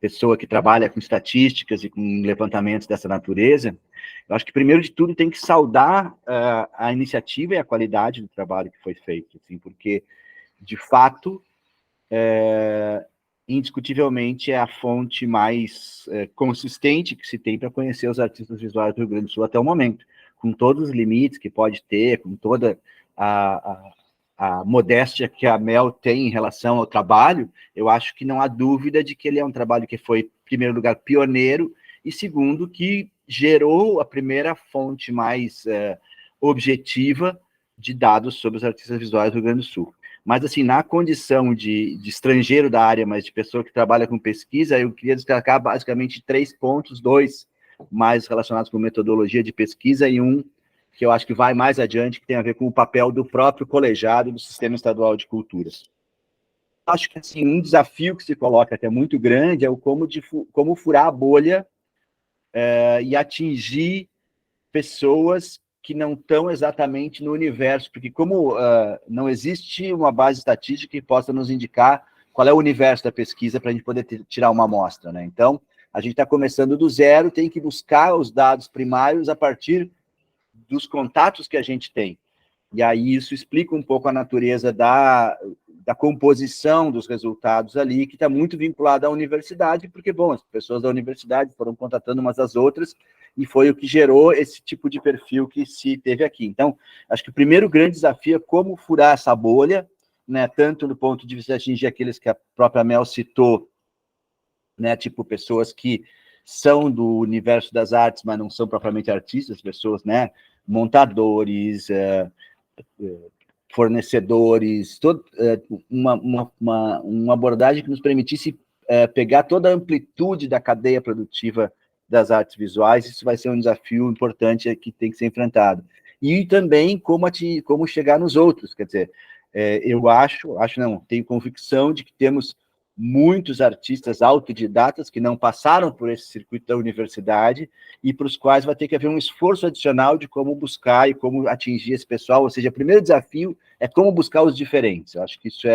pessoa que trabalha com estatísticas e com levantamentos dessa natureza. Eu acho que, primeiro de tudo, tem que saudar a iniciativa e a qualidade do trabalho que foi feito, assim, porque, de fato, indiscutivelmente é a fonte mais consistente que se tem para conhecer os artistas visuais do Rio Grande do Sul até o momento, com todos os limites que pode ter, com toda a modéstia que a Mel tem em relação ao trabalho. Eu acho que não há dúvida de que ele é um trabalho que foi, em primeiro lugar, pioneiro, e segundo, que gerou a primeira fonte mais objetiva de dados sobre os artistas visuais do Rio Grande do Sul. Mas, assim, na condição de estrangeiro da área, mas de pessoa que trabalha com pesquisa, eu queria destacar basicamente 3 pontos, 2 mais relacionados com metodologia de pesquisa e um que eu acho que vai mais adiante, que tem a ver com o papel do próprio colegiado do Sistema Estadual de Culturas. Acho que, assim, um desafio que se coloca até muito grande é o como furar a bolha e atingir pessoas que não estão exatamente no universo, porque como não existe uma base estatística que possa nos indicar qual é o universo da pesquisa para a gente poder tirar uma amostra, né? Então, a gente está começando do zero, tem que buscar os dados primários a partir dos contatos que a gente tem. E aí isso explica um pouco a natureza da composição dos resultados ali, que está muito vinculada à universidade, porque, bom, as pessoas da universidade foram contatando umas às outras, e foi o que gerou esse tipo de perfil que se teve aqui. Então, acho que o primeiro grande desafio é como furar essa bolha, né, tanto do ponto de vista de atingir aqueles que a própria Mel citou, né, tipo pessoas que são do universo das artes, mas não são propriamente artistas, pessoas, né, montadores, fornecedores, uma abordagem que nos permitisse pegar toda a amplitude da cadeia produtiva das artes visuais. Isso vai ser um desafio importante que tem que ser enfrentado. E também como chegar nos outros, quer dizer, eu tenho convicção de que temos muitos artistas autodidatas que não passaram por esse circuito da universidade e para os quais vai ter que haver um esforço adicional de como buscar e como atingir esse pessoal. Ou seja, o primeiro desafio é como buscar os diferentes. Eu acho que isso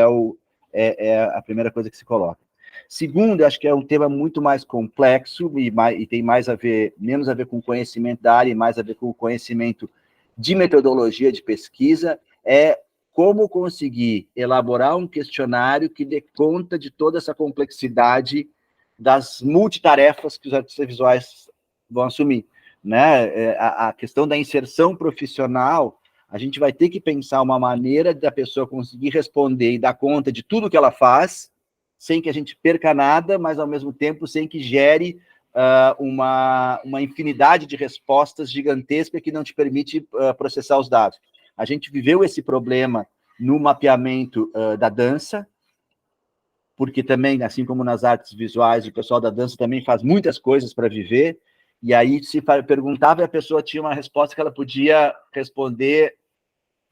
é a primeira coisa que se coloca. Segundo, eu acho que é um tema muito mais complexo e tem menos a ver com o conhecimento da área e mais a ver com o conhecimento de metodologia de pesquisa, é como conseguir elaborar um questionário que dê conta de toda essa complexidade das multitarefas que os artistas visuais vão assumir, né? A questão da inserção profissional, a gente vai ter que pensar uma maneira da pessoa conseguir responder e dar conta de tudo que ela faz, sem que a gente perca nada, mas, ao mesmo tempo, sem que gere uma infinidade de respostas gigantesca que não te permite processar os dados. A gente viveu esse problema no mapeamento da dança, porque também, assim como nas artes visuais, o pessoal da dança também faz muitas coisas para viver, e aí se perguntava e a pessoa tinha uma resposta que ela podia responder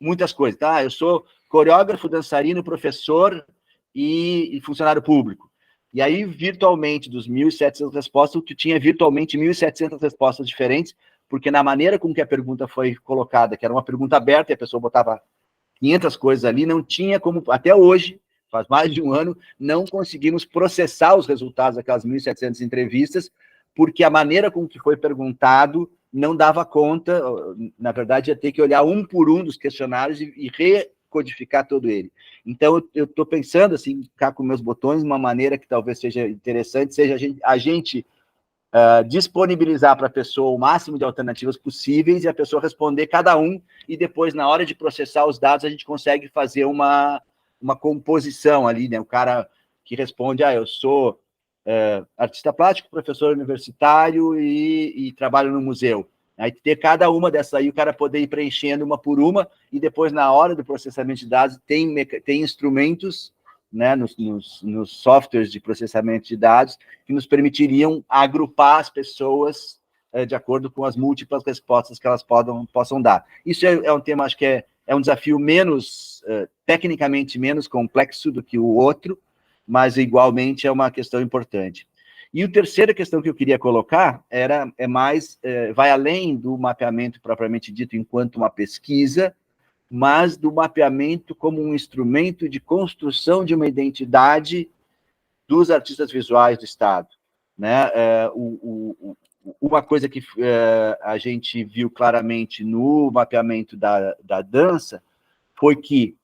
muitas coisas. Tá? Eu sou coreógrafo, dançarino, professor e funcionário público. E aí, virtualmente, dos 1.700 respostas, tu tinha virtualmente 1.700 respostas diferentes, porque na maneira com que a pergunta foi colocada, que era uma pergunta aberta, e a pessoa botava 500 coisas ali, não tinha como, até hoje, faz mais de um ano, não conseguimos processar os resultados daquelas 1.700 entrevistas, porque a maneira com que foi perguntado não dava conta, na verdade, ia ter que olhar um por um dos questionários e recodificar todo ele. Então, eu estou pensando, assim, ficar com meus botões, uma maneira que talvez seja interessante, seja a gente disponibilizar para a pessoa o máximo de alternativas possíveis e a pessoa responder cada um, e depois, na hora de processar os dados, a gente consegue fazer uma composição ali, né? O cara que responde, eu sou artista plástico, professor universitário e trabalho no museu. Aí ter cada uma dessas aí, o cara poder ir preenchendo uma por uma, e depois, na hora do processamento de dados, tem instrumentos, né, nos softwares de processamento de dados, que nos permitiriam agrupar as pessoas de acordo com as múltiplas respostas que elas possam dar. Isso é um tema, acho que é um desafio tecnicamente menos complexo do que o outro, mas igualmente é uma questão importante. E a terceira questão que eu queria colocar vai além do mapeamento propriamente dito enquanto uma pesquisa, mas do mapeamento como um instrumento de construção de uma identidade dos artistas visuais do Estado, né? Uma coisa que a gente viu claramente no mapeamento da dança foi que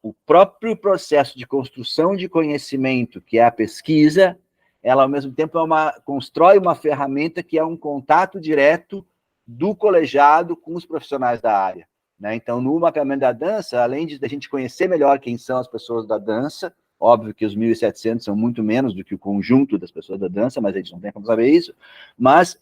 o próprio processo de construção de conhecimento, que é a pesquisa, ela, ao mesmo tempo, constrói uma ferramenta que é um contato direto do colegiado com os profissionais da área, né? Então, no mapeamento da dança, além de a gente conhecer melhor quem são as pessoas da dança, óbvio que os 1.700 são muito menos do que o conjunto das pessoas da dança, mas a gente não tem como saber isso, mas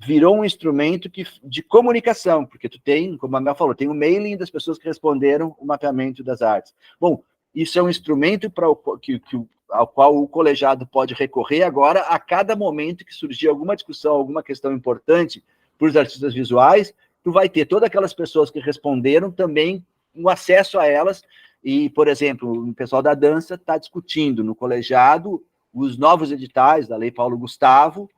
virou um instrumento de comunicação, porque tu tem, como a Mel falou, tem o mailing das pessoas que responderam o mapeamento das artes. Bom, isso é um instrumento ao qual o colegiado pode recorrer agora a cada momento que surgir alguma discussão, alguma questão importante para os artistas visuais, tu vai ter todas aquelas pessoas que responderam também um acesso a elas. E, por exemplo, o pessoal da dança está discutindo no colegiado os novos editais da Lei Paulo Gustavo,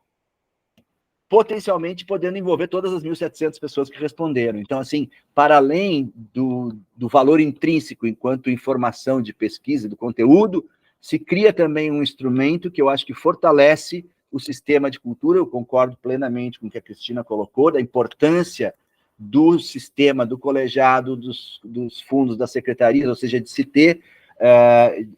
potencialmente podendo envolver todas as 1.700 pessoas que responderam. Então, assim, para além do valor intrínseco enquanto informação de pesquisa, do conteúdo, se cria também um instrumento que eu acho que fortalece o sistema de cultura. Eu concordo plenamente com o que a Cristina colocou, da importância do sistema, do colegiado, dos fundos, das secretarias, ou seja, de se ter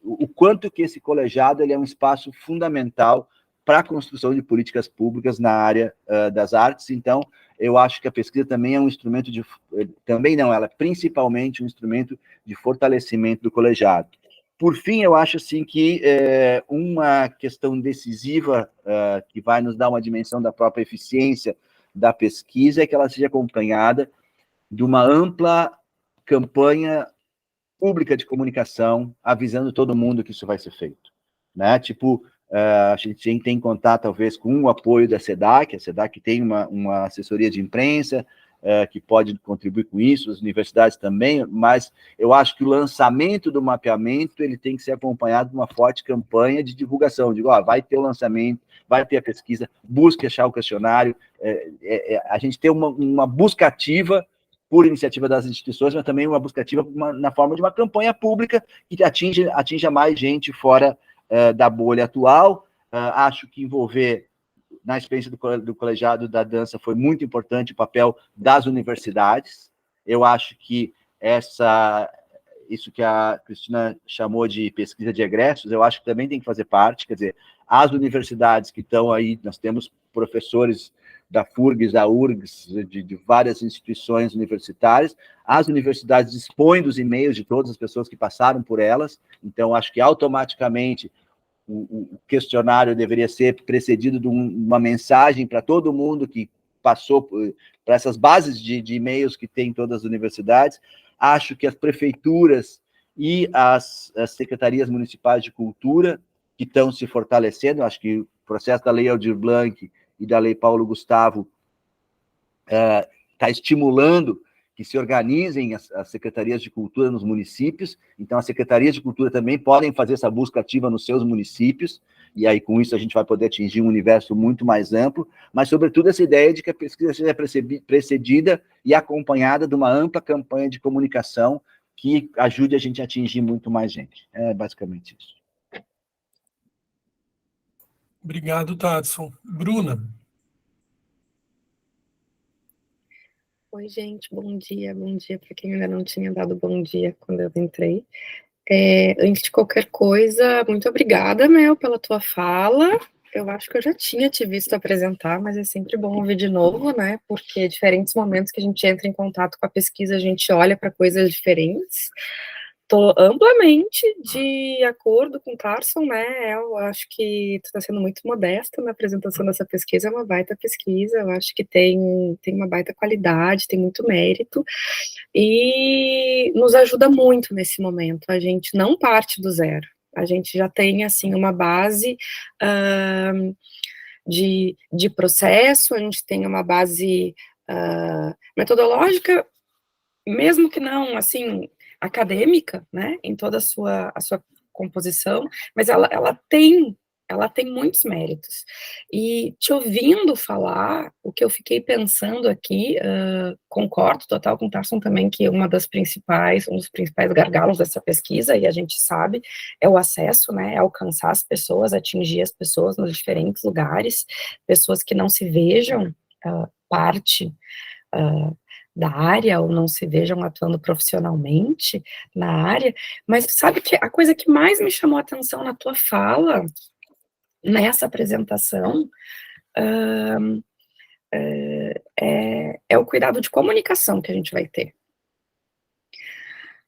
o quanto que esse colegiado ele é um espaço fundamental para a construção de políticas públicas na área das artes. Então, eu acho que a pesquisa também é um instrumento ela é principalmente um instrumento de fortalecimento do colegiado. Por fim, eu acho assim que uma questão decisiva que vai nos dar uma dimensão da própria eficiência da pesquisa é que ela seja acompanhada de uma ampla campanha pública de comunicação, avisando todo mundo que isso vai ser feito, né? Tipo, a gente tem que contar, talvez, com o apoio da SEDAC. A SEDAC tem uma assessoria de imprensa que pode contribuir com isso, as universidades também, mas eu acho que o lançamento do mapeamento ele tem que ser acompanhado de uma forte campanha de divulgação. Digo, vai ter o lançamento, vai ter a pesquisa, busque achar o questionário, a gente tem uma busca ativa por iniciativa das instituições, mas também uma busca ativa na forma de uma campanha pública que atinja mais gente fora da bolha atual. Acho que envolver, na experiência do colegiado da dança, foi muito importante o papel das universidades. Eu acho que isso que a Cristina chamou de pesquisa de egressos, eu acho que também tem que fazer parte, quer dizer, as universidades que estão aí, nós temos professores da FURGS, da URGS, de várias instituições universitárias, as universidades dispõem dos e-mails de todas as pessoas que passaram por elas, então acho que automaticamente o questionário deveria ser precedido de uma mensagem para todo mundo que passou para essas bases de e-mails que tem em todas as universidades. Acho que as prefeituras e as secretarias municipais de cultura que estão se fortalecendo, acho que o processo da Lei Aldir Blanc e da Lei Paulo Gustavo está estimulando que se organizem as secretarias de cultura nos municípios. Então, as secretarias de cultura também podem fazer essa busca ativa nos seus municípios, e aí, com isso, a gente vai poder atingir um universo muito mais amplo, mas, sobretudo, essa ideia de que a pesquisa seja precedida e acompanhada de uma ampla campanha de comunicação que ajude a gente a atingir muito mais gente. É basicamente isso. Obrigado, Tadson. Bruna. Oi, gente, bom dia para quem ainda não tinha dado bom dia quando eu entrei. Antes de qualquer coisa, muito obrigada, Mel, pela tua fala. Eu acho que eu já tinha te visto apresentar, mas é sempre bom ouvir de novo, né? Porque diferentes momentos que a gente entra em contato com a pesquisa, a gente olha para coisas diferentes. Estou amplamente de acordo com o Carson, né? Eu acho que tu está sendo muito modesta na apresentação dessa pesquisa, é uma baita pesquisa, eu acho que tem uma baita qualidade, tem muito mérito, e nos ajuda muito nesse momento. A gente não parte do zero, a gente já tem, assim, uma base de processo, a gente tem uma base metodológica, mesmo que não, assim, acadêmica, né, em toda a sua composição, mas ela tem muitos méritos. E te ouvindo falar, o que eu fiquei pensando aqui, concordo total com o Tarson também, que um dos principais gargalos dessa pesquisa, e a gente sabe, é o acesso, né, é alcançar as pessoas, atingir as pessoas nos diferentes lugares, pessoas que não se vejam parte da área, ou não se vejam atuando profissionalmente na área, mas sabe que a coisa que mais me chamou a atenção na tua fala, nessa apresentação, é o cuidado de comunicação que a gente vai ter.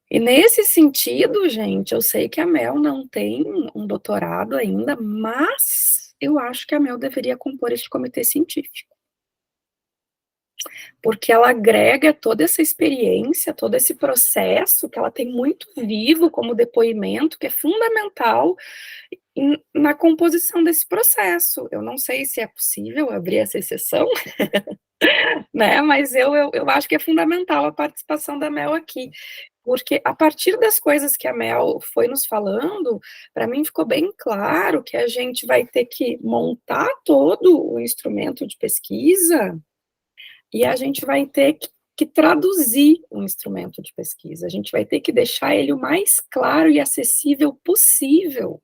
E nesse sentido, gente, eu sei que a Mel não tem um doutorado ainda, mas eu acho que a Mel deveria compor este comitê científico, porque ela agrega toda essa experiência, todo esse processo que ela tem muito vivo como depoimento, que é fundamental na composição desse processo. Eu não sei se é possível abrir essa exceção, né, mas eu acho que é fundamental a participação da Mel aqui, porque a partir das coisas que a Mel foi nos falando, para mim ficou bem claro que a gente vai ter que montar todo o instrumento de pesquisa, e a gente vai ter que traduzir um instrumento de pesquisa, a gente vai ter que deixar ele o mais claro e acessível possível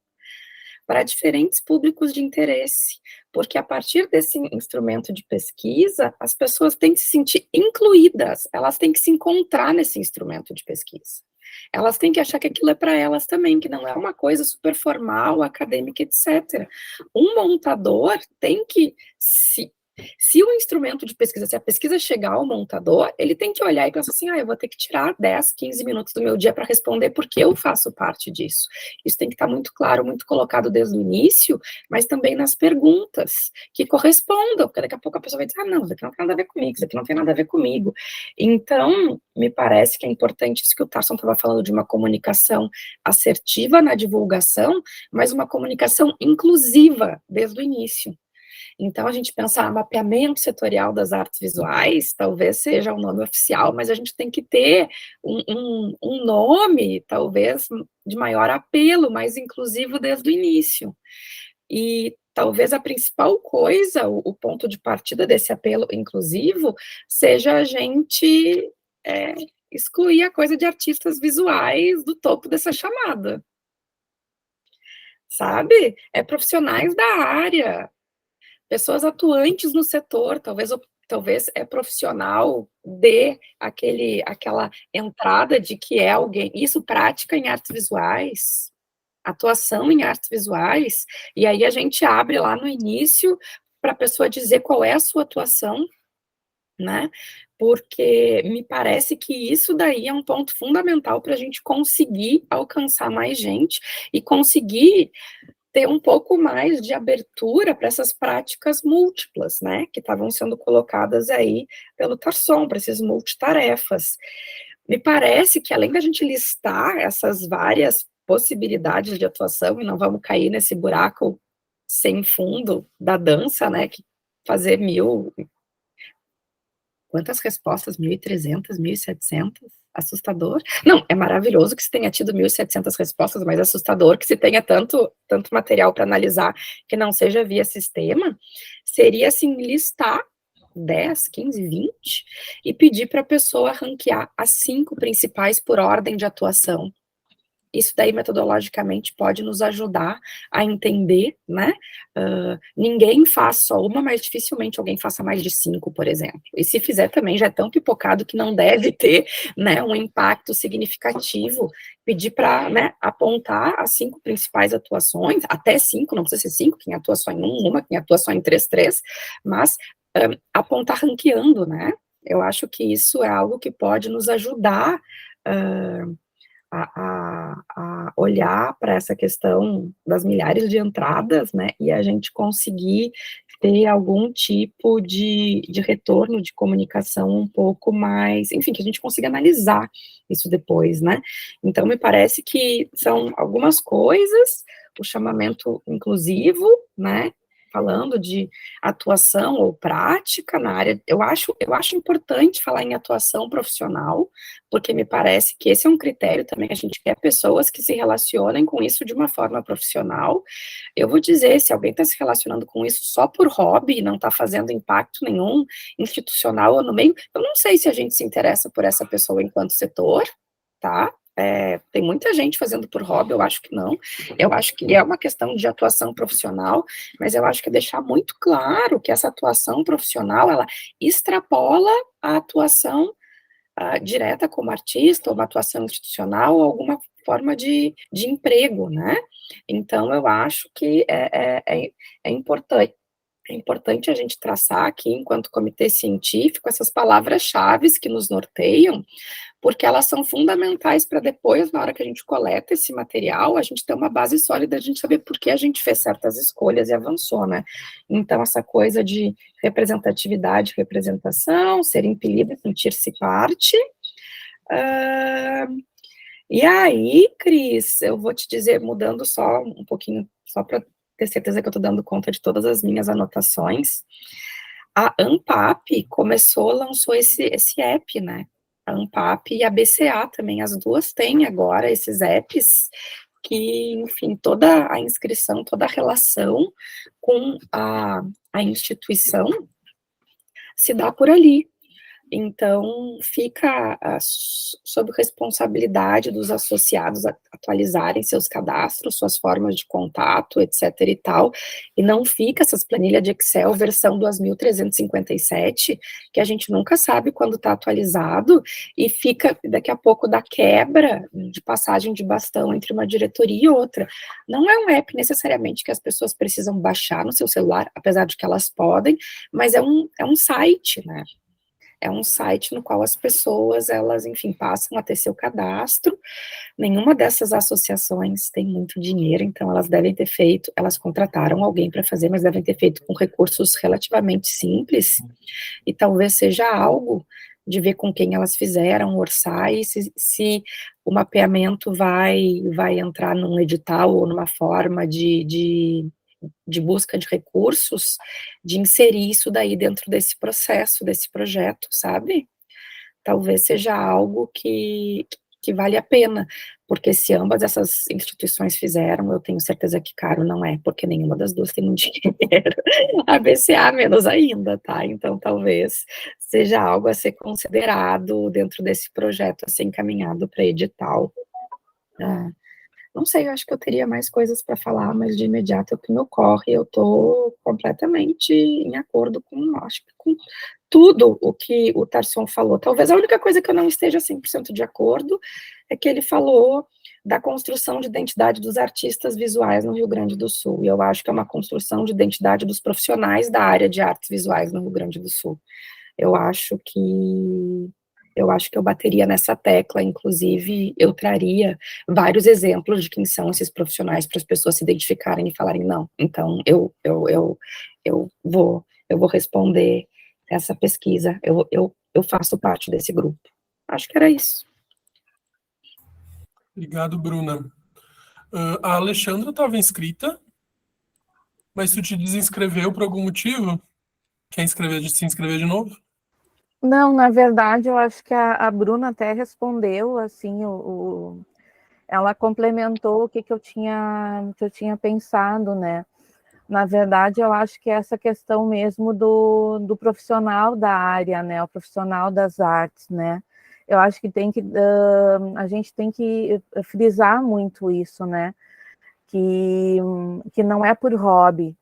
para diferentes públicos de interesse, porque a partir desse instrumento de pesquisa, as pessoas têm que se sentir incluídas, elas têm que se encontrar nesse instrumento de pesquisa. Elas têm que achar que aquilo é para elas também, que não é uma coisa super formal, acadêmica, etc. Um montador tem que se o instrumento de pesquisa, se a pesquisa chegar ao montador, ele tem que olhar e pensar assim, eu vou ter que tirar 10, 15 minutos do meu dia para responder porque eu faço parte disso. Isso tem que estar muito claro, muito colocado desde o início, mas também nas perguntas que correspondam, porque daqui a pouco a pessoa vai dizer, não, isso aqui não tem nada a ver comigo, isso aqui não tem nada a ver comigo. Então, me parece que é importante isso que o Tarson estava falando, de uma comunicação assertiva na divulgação, mas uma comunicação inclusiva desde o início. Então, a gente pensar mapeamento setorial das artes visuais, talvez seja o nome oficial, mas a gente tem que ter um nome, talvez, de maior apelo, mais inclusivo desde o início. E talvez a principal coisa, o ponto de partida desse apelo inclusivo, seja a gente excluir a coisa de artistas visuais do topo dessa chamada. Sabe? Profissionais da área, pessoas atuantes no setor, talvez é profissional de aquela entrada de que é alguém, isso, prática em artes visuais, atuação em artes visuais, e aí a gente abre lá no início para a pessoa dizer qual é a sua atuação, né, porque me parece que isso daí é um ponto fundamental para a gente conseguir alcançar mais gente e conseguir ter um pouco mais de abertura para essas práticas múltiplas, né, que estavam sendo colocadas aí pelo Tarson, para esses multitarefas. Me parece que, além da gente listar essas várias possibilidades de atuação, e não vamos cair nesse buraco sem fundo da dança, né, que fazer quantas respostas? 1.300, 1.700? Assustador. Não, é maravilhoso que se tenha tido 1.700 respostas, mas assustador que se tenha tanto material para analisar que não seja via sistema, seria, assim, listar 10, 15, 20, e pedir para a pessoa ranquear as 5 principais por ordem de atuação. Isso daí, metodologicamente, pode nos ajudar a entender, né? Ninguém faz só uma, mas dificilmente alguém faça mais de 5, por exemplo. E se fizer também, já é tão pipocado que não deve ter, né, um impacto significativo. Pedir para, né, apontar as 5 principais atuações, até 5, não precisa ser 5, quem atua só em uma, quem atua só em 3, mas apontar ranqueando, né? Eu acho que isso é algo que pode nos ajudar a olhar para essa questão das milhares de entradas, né, e a gente conseguir ter algum tipo de retorno de comunicação um pouco mais, enfim, que a gente consiga analisar isso depois, né. Então, me parece que são algumas coisas, o chamamento inclusivo, né, falando de atuação ou prática na área, eu acho importante falar em atuação profissional, porque me parece que esse é um critério também, a gente quer pessoas que se relacionem com isso de uma forma profissional. Eu vou dizer, se alguém está se relacionando com isso só por hobby, e não está fazendo impacto nenhum institucional ou no meio, eu não sei se a gente se interessa por essa pessoa enquanto setor, tá? Tem muita gente fazendo por hobby, eu acho que não, eu acho que é uma questão de atuação profissional, mas eu acho que é deixar muito claro que essa atuação profissional, ela extrapola a atuação direta como artista, ou uma atuação institucional, ou alguma forma de emprego, né? Então, eu acho que é importante. É importante a gente traçar aqui, enquanto comitê científico, essas palavras-chave que nos norteiam, porque elas são fundamentais para depois, na hora que a gente coleta esse material, a gente ter uma base sólida, a gente saber por que a gente fez certas escolhas e avançou, né? Então, essa coisa de representatividade, representação, ser impelido, sentir-se parte. E aí, Cris, eu vou te dizer, mudando só um pouquinho, só para ter certeza que eu estou dando conta de todas as minhas anotações, a ANPAP lançou esse app, né? A ANPAP e a BCA também, as duas têm agora esses apps que, enfim, toda a inscrição, toda a relação com a instituição se dá por ali. Então, fica sob responsabilidade dos associados atualizarem seus cadastros, suas formas de contato, etc. e tal, e não fica essas planilhas de Excel versão 2357, que a gente nunca sabe quando está atualizado, e fica, daqui a pouco, da quebra de passagem de bastão entre uma diretoria e outra. Não é um app necessariamente que as pessoas precisam baixar no seu celular, apesar de que elas podem, mas é um site, né? É um site no qual as pessoas, elas, enfim, passam a ter seu cadastro. Nenhuma dessas associações tem muito dinheiro, então elas devem ter feito, elas contrataram alguém para fazer, mas devem ter feito com recursos relativamente simples, e talvez seja algo de ver com quem elas fizeram, orçar, e se o mapeamento vai entrar num edital ou numa forma de busca de recursos, de inserir isso daí dentro desse processo, desse projeto, sabe? Talvez seja algo que vale a pena, porque se ambas essas instituições fizeram, eu tenho certeza que caro não é, porque nenhuma das duas tem muito dinheiro, a BCA menos ainda, tá? Então, talvez seja algo a ser considerado dentro desse projeto, a ser encaminhado para edital. Não sei, eu acho que eu teria mais coisas para falar, mas de imediato é o que me ocorre. Eu estou completamente em acordo com, acho que com tudo o que o Tarson falou. Talvez a única coisa que eu não esteja 100% de acordo é que ele falou da construção de identidade dos artistas visuais no Rio Grande do Sul. E eu acho que é uma construção de identidade dos profissionais da área de artes visuais no Rio Grande do Sul. Eu acho que eu bateria nessa tecla, inclusive eu traria vários exemplos de quem são esses profissionais para as pessoas se identificarem e falarem, não, então eu vou responder essa pesquisa, eu faço parte desse grupo. Acho que era isso. Obrigado, Bruna. A Alexandra estava inscrita, mas tu te desinscreveu por algum motivo? Quer se inscrever de novo? Não, na verdade, eu acho que a Bruna até respondeu, assim, ela complementou o que eu tinha pensado, né? Na verdade, eu acho que é essa questão mesmo do profissional da área, né? O profissional das artes, né? Eu acho que a gente tem que frisar muito isso, né? Que não é por hobby,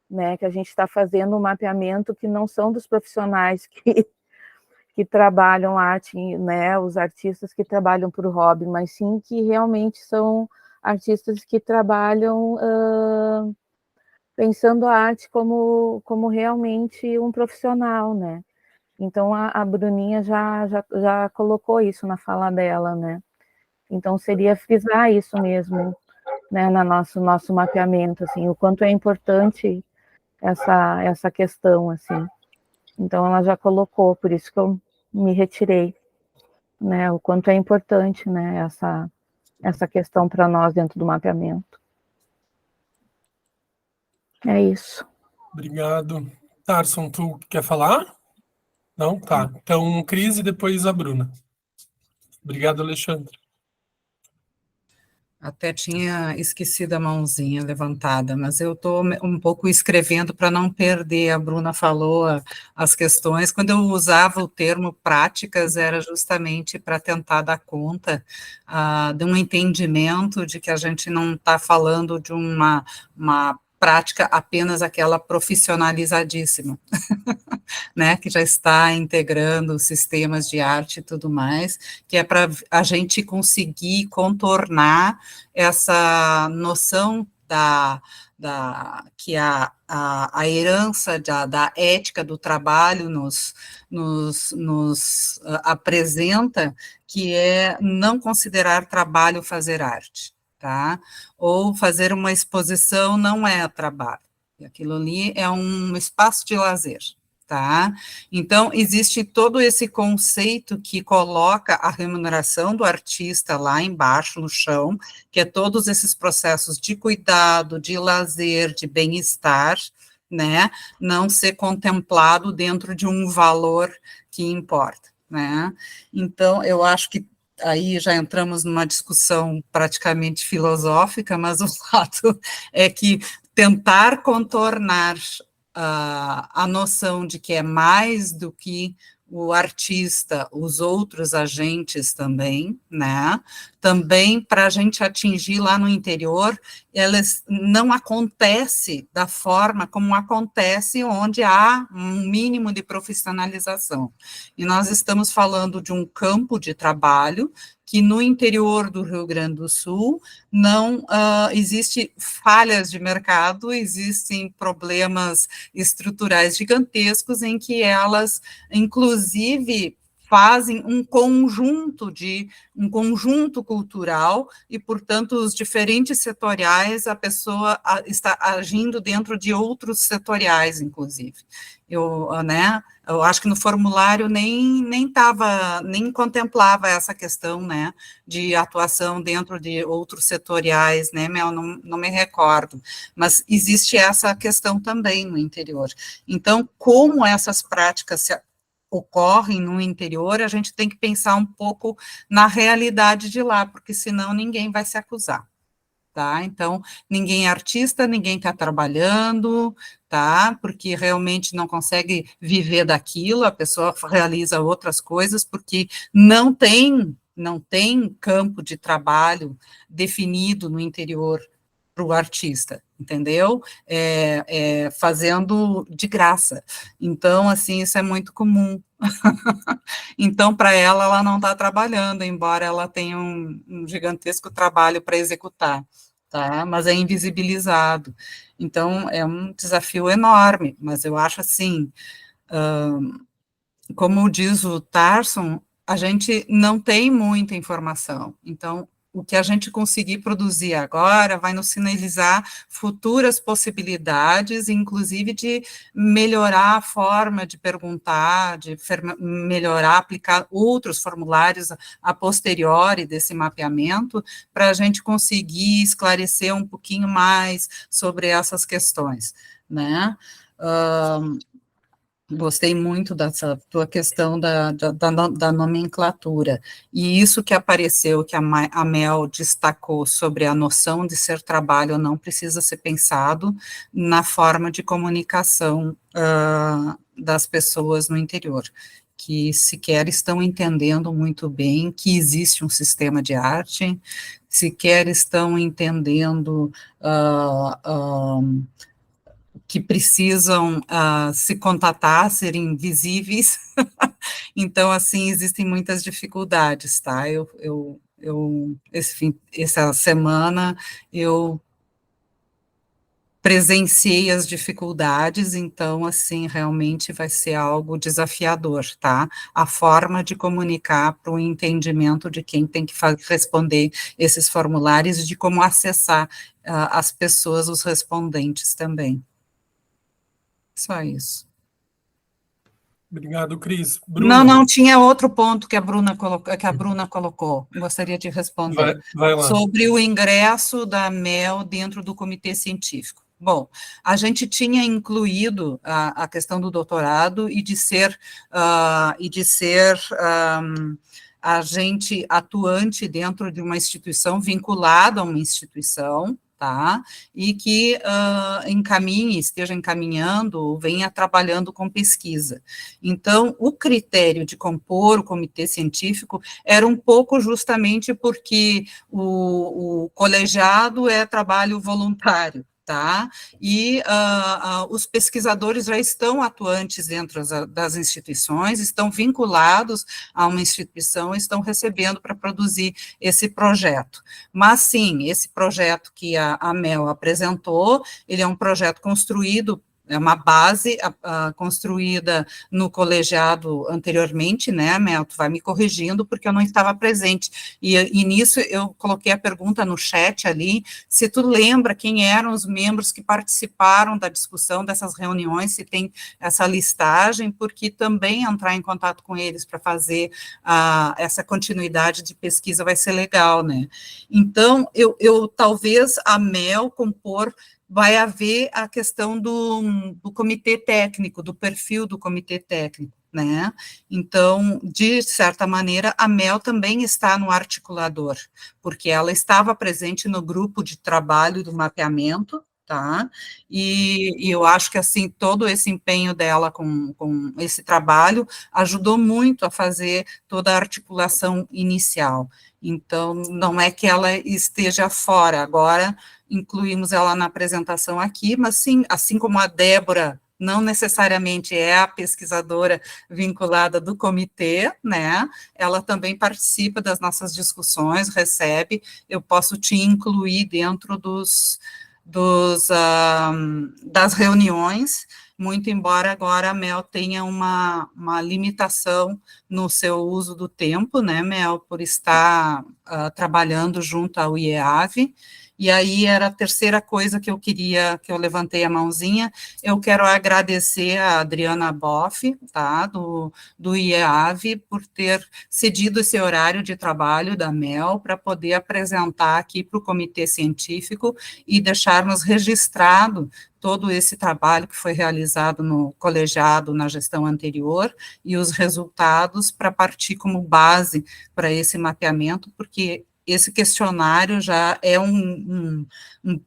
né? Que a gente está fazendo um mapeamento que não são dos profissionais que trabalham arte, né? Os artistas que trabalham por hobby, mas sim que realmente são artistas que trabalham pensando a arte como realmente um profissional, né? Então a Bruninha já colocou isso na fala dela, né? Então seria frisar isso mesmo, né, no nosso mapeamento, assim, o quanto é importante essa questão, assim. Então ela já colocou, por isso que eu me retirei, né, o quanto é importante, né, essa questão para nós dentro do mapeamento. É isso. Obrigado. Tarson, tu quer falar? Não? Tá. Então, Cris e depois a Bruna. Obrigado, Alexandre. Até tinha esquecido a mãozinha levantada, mas eu estou um pouco escrevendo para não perder. A Bruna falou as questões. Quando eu usava o termo práticas, era justamente para tentar dar conta de um entendimento de que a gente não está falando de uma prática apenas aquela profissionalizadíssima, né, que já está integrando sistemas de arte e tudo mais, que é para a gente conseguir contornar essa noção que a herança da ética do trabalho nos apresenta, que é não considerar trabalho fazer arte, tá? Ou fazer uma exposição não é trabalho, aquilo ali é um espaço de lazer, tá? Então, existe todo esse conceito que coloca a remuneração do artista lá embaixo, no chão, que é todos esses processos de cuidado, de lazer, de bem-estar, né, não ser contemplado dentro de um valor que importa, né? Então, eu acho que aí já entramos numa discussão praticamente filosófica, mas o fato é que tentar contornar a noção de que é mais do que o artista, os outros agentes também, né? Também para a gente atingir lá no interior, elas não acontece da forma como acontece onde há um mínimo de profissionalização. E nós estamos falando de um campo de trabalho que no interior do Rio Grande do Sul não existe falhas de mercado, existem problemas estruturais gigantescos em que elas, inclusive, fazem um conjunto cultural e, portanto, os diferentes setoriais, a pessoa está agindo dentro de outros setoriais, inclusive. Eu acho que no formulário nem contemplava essa questão, né, de atuação dentro de outros setoriais, né, Mel, não me recordo, mas existe essa questão também no interior. Então, como essas práticas ocorrem no interior, a gente tem que pensar um pouco na realidade de lá, porque senão ninguém vai se acusar. Tá? Então, ninguém é artista, ninguém está trabalhando, tá? Porque realmente não consegue viver daquilo, a pessoa realiza outras coisas, porque não tem campo de trabalho definido no interior para o artista, entendeu? Fazendo de graça. Então, assim, isso é muito comum. Então, para ela não está trabalhando, embora ela tenha um gigantesco trabalho para executar, tá? Mas é invisibilizado. Então, é um desafio enorme, mas eu acho assim, como diz o Tarson, a gente não tem muita informação, então, o que a gente conseguir produzir agora vai nos sinalizar futuras possibilidades, inclusive de melhorar a forma de perguntar, de melhorar, aplicar outros formulários a posteriori desse mapeamento, para a gente conseguir esclarecer um pouquinho mais sobre essas questões, né? Gostei muito dessa tua questão da nomenclatura, e isso que apareceu, que a Mel destacou sobre a noção de ser trabalho não precisa ser pensado na forma de comunicação das pessoas no interior, que sequer estão entendendo muito bem que existe um sistema de arte, sequer estão entendendo que precisam se contatar, serem visíveis. Então, assim, existem muitas dificuldades, tá? Essa semana, eu presenciei as dificuldades, então, assim, realmente vai ser algo desafiador, tá? A forma de comunicar para o entendimento de quem tem que responder esses formulários e de como acessar as pessoas, os respondentes também. Só isso. Obrigado, Cris. Bruna, Não, tinha outro ponto que a Bruna colocou, gostaria de responder. vai lá. Sobre o ingresso da Mel dentro do comitê científico. Bom, a gente tinha incluído a questão do doutorado e de ser agente atuante dentro de uma vinculada a uma instituição, tá? E que esteja encaminhando, ou venha trabalhando com pesquisa. Então, o critério de compor o comitê científico era um pouco justamente porque o colegiado é trabalho voluntário, tá? E os pesquisadores já estão atuantes dentro das instituições, estão vinculados a uma instituição, estão recebendo para produzir esse projeto. Mas, sim, esse projeto que a Mel apresentou, ele é um projeto construído, é uma base construída no colegiado anteriormente, né, Mel, tu vai me corrigindo, porque eu não estava presente, e nisso eu coloquei a pergunta no chat ali, se tu lembra quem eram os membros que participaram da discussão dessas reuniões, se tem essa listagem, porque também entrar em contato com eles para fazer essa continuidade de pesquisa vai ser legal, né. Então, eu talvez a Mel compor, vai haver a questão do comitê técnico, do perfil do comitê técnico, né? Então, de certa maneira, a Mel também está no articulador, porque ela estava presente no grupo de trabalho do mapeamento, tá? E eu acho que, assim, todo esse empenho dela com esse trabalho ajudou muito a fazer toda a articulação inicial. Então, não é que ela esteja fora, agora incluímos ela na apresentação aqui, mas sim, assim como a Débora não necessariamente é a pesquisadora vinculada do comitê, né, ela também participa das nossas discussões, recebe, eu posso te incluir dentro das reuniões, muito embora agora a Mel tenha uma limitação no seu uso do tempo, né, Mel, por estar trabalhando junto ao IEAV. E aí era a terceira coisa que eu levantei a mãozinha, eu quero agradecer a Adriana Boff, tá, do IEAV, por ter cedido esse horário de trabalho da Mel, para poder apresentar aqui para o comitê científico e deixarmos registrado todo esse trabalho que foi realizado no colegiado na gestão anterior e os resultados para partir como base para esse mapeamento, porque esse questionário já é um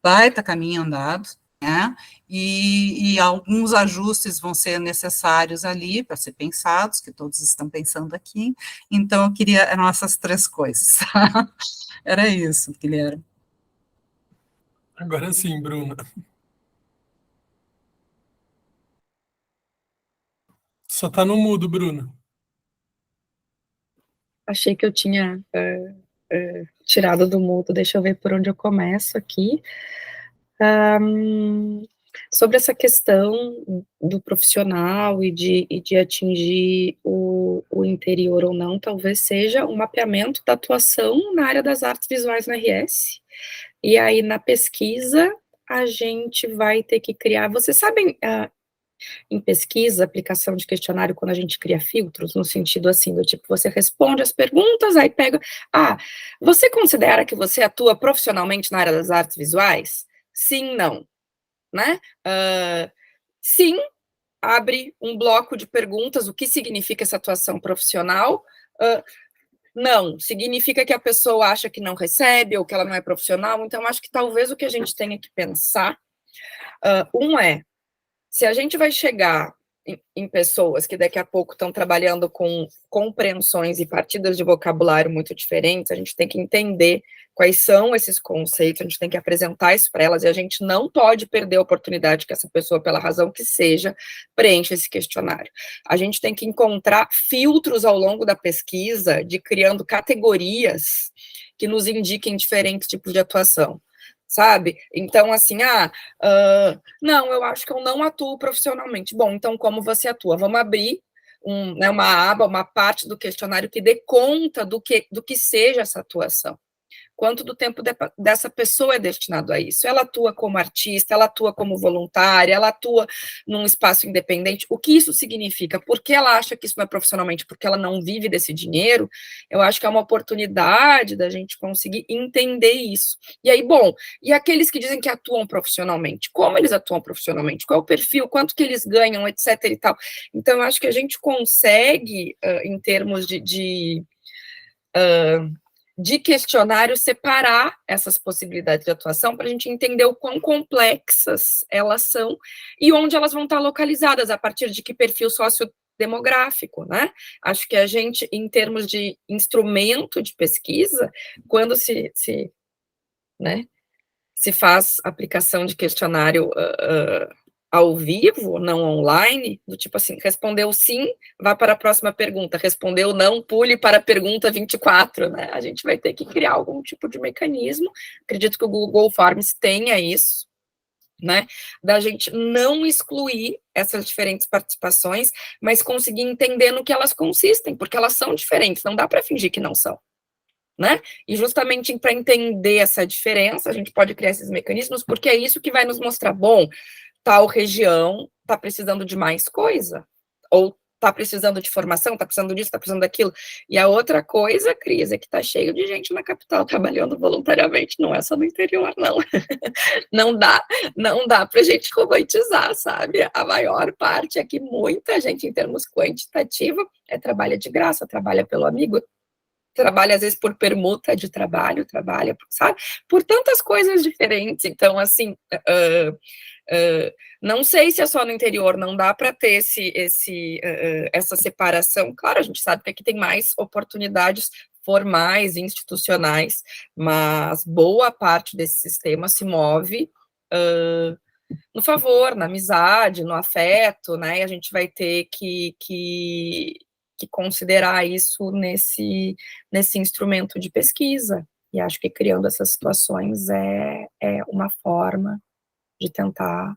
baita caminho andado, né, e alguns ajustes vão ser necessários ali para ser pensados, que todos estão pensando aqui, então eu queria, eram essas três coisas, tá? Era isso, Guilherme. Agora sim, Bruna. Só tá no mudo, Bruna. Achei que eu tinha tirado do mudo, deixa eu ver por onde eu começo aqui. Sobre essa questão do profissional e de atingir o interior ou não, talvez seja um mapeamento da atuação na área das artes visuais no RS, e aí na pesquisa a gente vai ter que criar, vocês sabem, em pesquisa, aplicação de questionário, quando a gente cria filtros, no sentido assim, do tipo, você responde as perguntas, aí pega, você considera que você atua profissionalmente na área das artes visuais? Sim, não, né? Sim, abre um bloco de perguntas, o que significa essa atuação profissional? Não, significa que a pessoa acha que não recebe ou que ela não é profissional. Então, acho que talvez o que a gente tenha que pensar, se a gente vai chegar em pessoas que daqui a pouco estão trabalhando com compreensões e partidas de vocabulário muito diferentes, a gente tem que entender quais são esses conceitos, a gente tem que apresentar isso para elas, e a gente não pode perder a oportunidade que essa pessoa, pela razão que seja, preencha esse questionário. A gente tem que encontrar filtros ao longo da pesquisa, de criando categorias que nos indiquem diferentes tipos de atuação. Sabe? Então, assim, não, eu acho que eu não atuo profissionalmente. Bom, então, como você atua? Vamos abrir uma aba, uma parte do questionário que dê conta do que seja essa atuação. Quanto do tempo dessa pessoa é destinado a isso? Ela atua como artista, ela atua como voluntária, ela atua num espaço independente. O que isso significa? Por que ela acha que isso não é profissionalmente? Porque ela não vive desse dinheiro? Eu acho que é uma oportunidade da gente conseguir entender isso. E aí, bom, e aqueles que dizem que atuam profissionalmente? Como eles atuam profissionalmente? Qual é o perfil? Quanto que eles ganham, etc. e tal. Então, eu acho que a gente consegue, em termos de questionário, separar essas possibilidades de atuação para a gente entender o quão complexas elas são e onde elas vão estar localizadas, a partir de que perfil sociodemográfico, né? Acho que a gente, em termos de instrumento de pesquisa, quando se faz aplicação de questionário ao vivo, não online, do tipo assim, respondeu sim, vá para a próxima pergunta, respondeu não, pule para a pergunta 24, né? A gente vai ter que criar algum tipo de mecanismo, acredito que o Google Forms tenha isso, né? Da gente não excluir essas diferentes participações, mas conseguir entender no que elas consistem, porque elas são diferentes, não dá para fingir que não são. Né? E justamente para entender essa diferença, a gente pode criar esses mecanismos, porque é isso que vai nos mostrar, bom, tal região está precisando de mais coisa, ou está precisando de formação, está precisando disso, está precisando daquilo. E a outra coisa, Cris, é que está cheio de gente na capital trabalhando voluntariamente, não é só no interior, não. Não dá para a gente romantizar, sabe? A maior parte é que muita gente, em termos quantitativos, trabalha de graça, trabalha pelo amigo, trabalha às vezes por permuta de trabalho, trabalha, sabe? Por tantas coisas diferentes. Então, assim, não sei se é só no interior, não dá para ter essa separação. Claro, a gente sabe que aqui tem mais oportunidades formais, institucionais, mas boa parte desse sistema se move no favor, na amizade, no afeto, né? E a gente vai ter que considerar isso nesse instrumento de pesquisa. E acho que criando essas situações é uma forma de tentar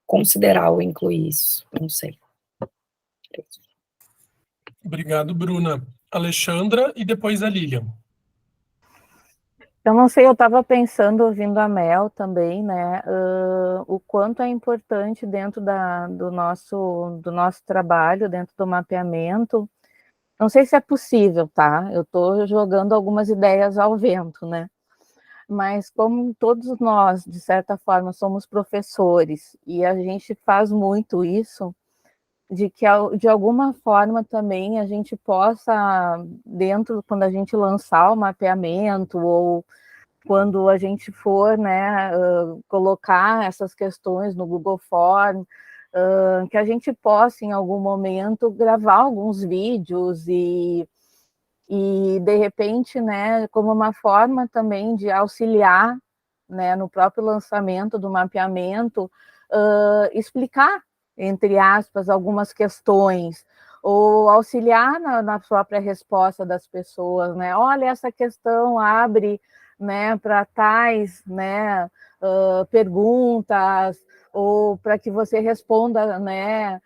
considerar ou incluir isso. Não sei. Obrigado, Bruna. Alexandra e depois a Lilian. Eu não sei, eu estava pensando, ouvindo a Mel também, né, o quanto é importante dentro do nosso trabalho, dentro do mapeamento. Não sei se é possível, tá? Eu estou jogando algumas ideias ao vento, né? Mas como todos nós, de certa forma, somos professores, e a gente faz muito isso, de que de alguma forma também a gente possa, quando a gente lançar o mapeamento, ou quando a gente for, né, colocar essas questões no Google Form, que a gente possa, em algum momento, gravar alguns vídeos e de repente, né, como uma forma também de auxiliar, né, no próprio lançamento do mapeamento, explicar, entre aspas, algumas questões, ou auxiliar na própria resposta das pessoas, né? Olha, essa questão abre, né, para tais, né, perguntas, ou para que você responda, né,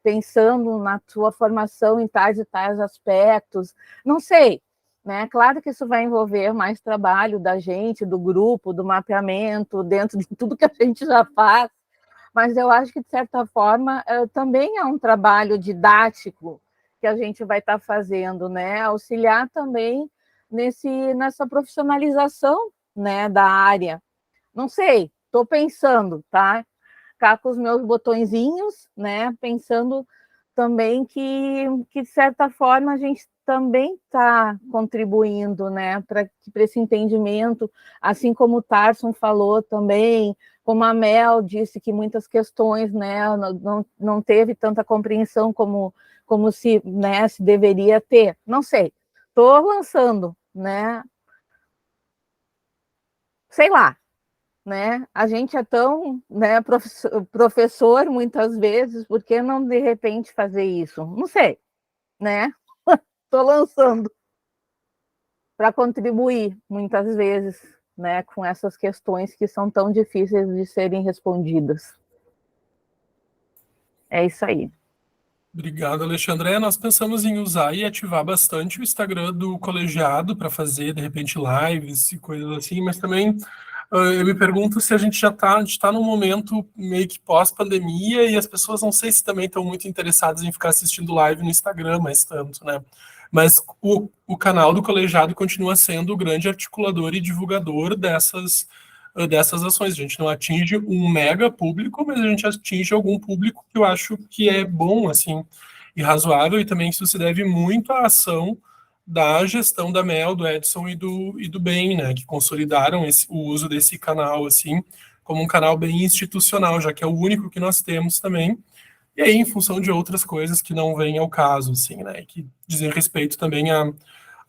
pensando na sua formação em tais e tais aspectos, não sei, né? Claro que isso vai envolver mais trabalho da gente, do grupo, do mapeamento, dentro de tudo que a gente já faz, mas eu acho que, de certa forma, também é um trabalho didático que a gente vai estar fazendo, né? Auxiliar também nessa profissionalização, né, da área. Não sei, Estou pensando, tá? Cá com os meus botõezinhos, né? Pensando também que de certa forma, a gente também está contribuindo, né, para esse entendimento, assim como o Tarson falou também, como a Mel disse que muitas questões, né, não teve tanta compreensão como se, né, se deveria ter. Não sei, estou lançando, né, sei lá, né, a gente é tão, né, professor muitas vezes, por que não de repente fazer isso? Não sei, né, estou lançando para contribuir muitas vezes, né, com essas questões que são tão difíceis de serem respondidas. É isso aí. Obrigado, Alexandre. Nós pensamos em usar e ativar bastante o Instagram do colegiado para fazer, de repente, lives e coisas assim, mas também eu me pergunto se a gente já está num momento meio que pós-pandemia e as pessoas não sei se também estão muito interessadas em ficar assistindo live no Instagram mais tanto, né? Mas o canal do colegiado continua sendo o grande articulador e divulgador dessas ações. A gente não atinge um mega público, mas a gente atinge algum público que eu acho que é bom, assim, e razoável, e também isso se deve muito à ação da gestão da Mel, do Edson e do Ben, né, que consolidaram o uso desse canal, assim, como um canal bem institucional, já que é o único que nós temos também, e aí em função de outras coisas que não vêm ao caso, assim, né, que dizem respeito também à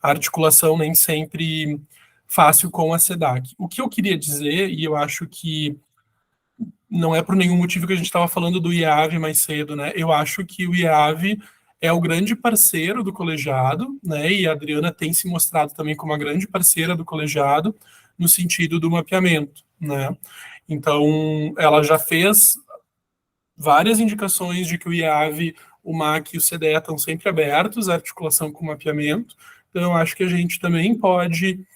articulação nem sempre fácil com a SEDAC. O que eu queria dizer, e eu acho que não é por nenhum motivo que a gente estava falando do IAV mais cedo, né? Eu acho que o IAV é o grande parceiro do colegiado, né? E a Adriana tem se mostrado também como a grande parceira do colegiado no sentido do mapeamento, né? Então, ela já fez várias indicações de que o IAV, o MAC e o CDE estão sempre abertos à articulação com o mapeamento. Então, eu acho que a gente também pode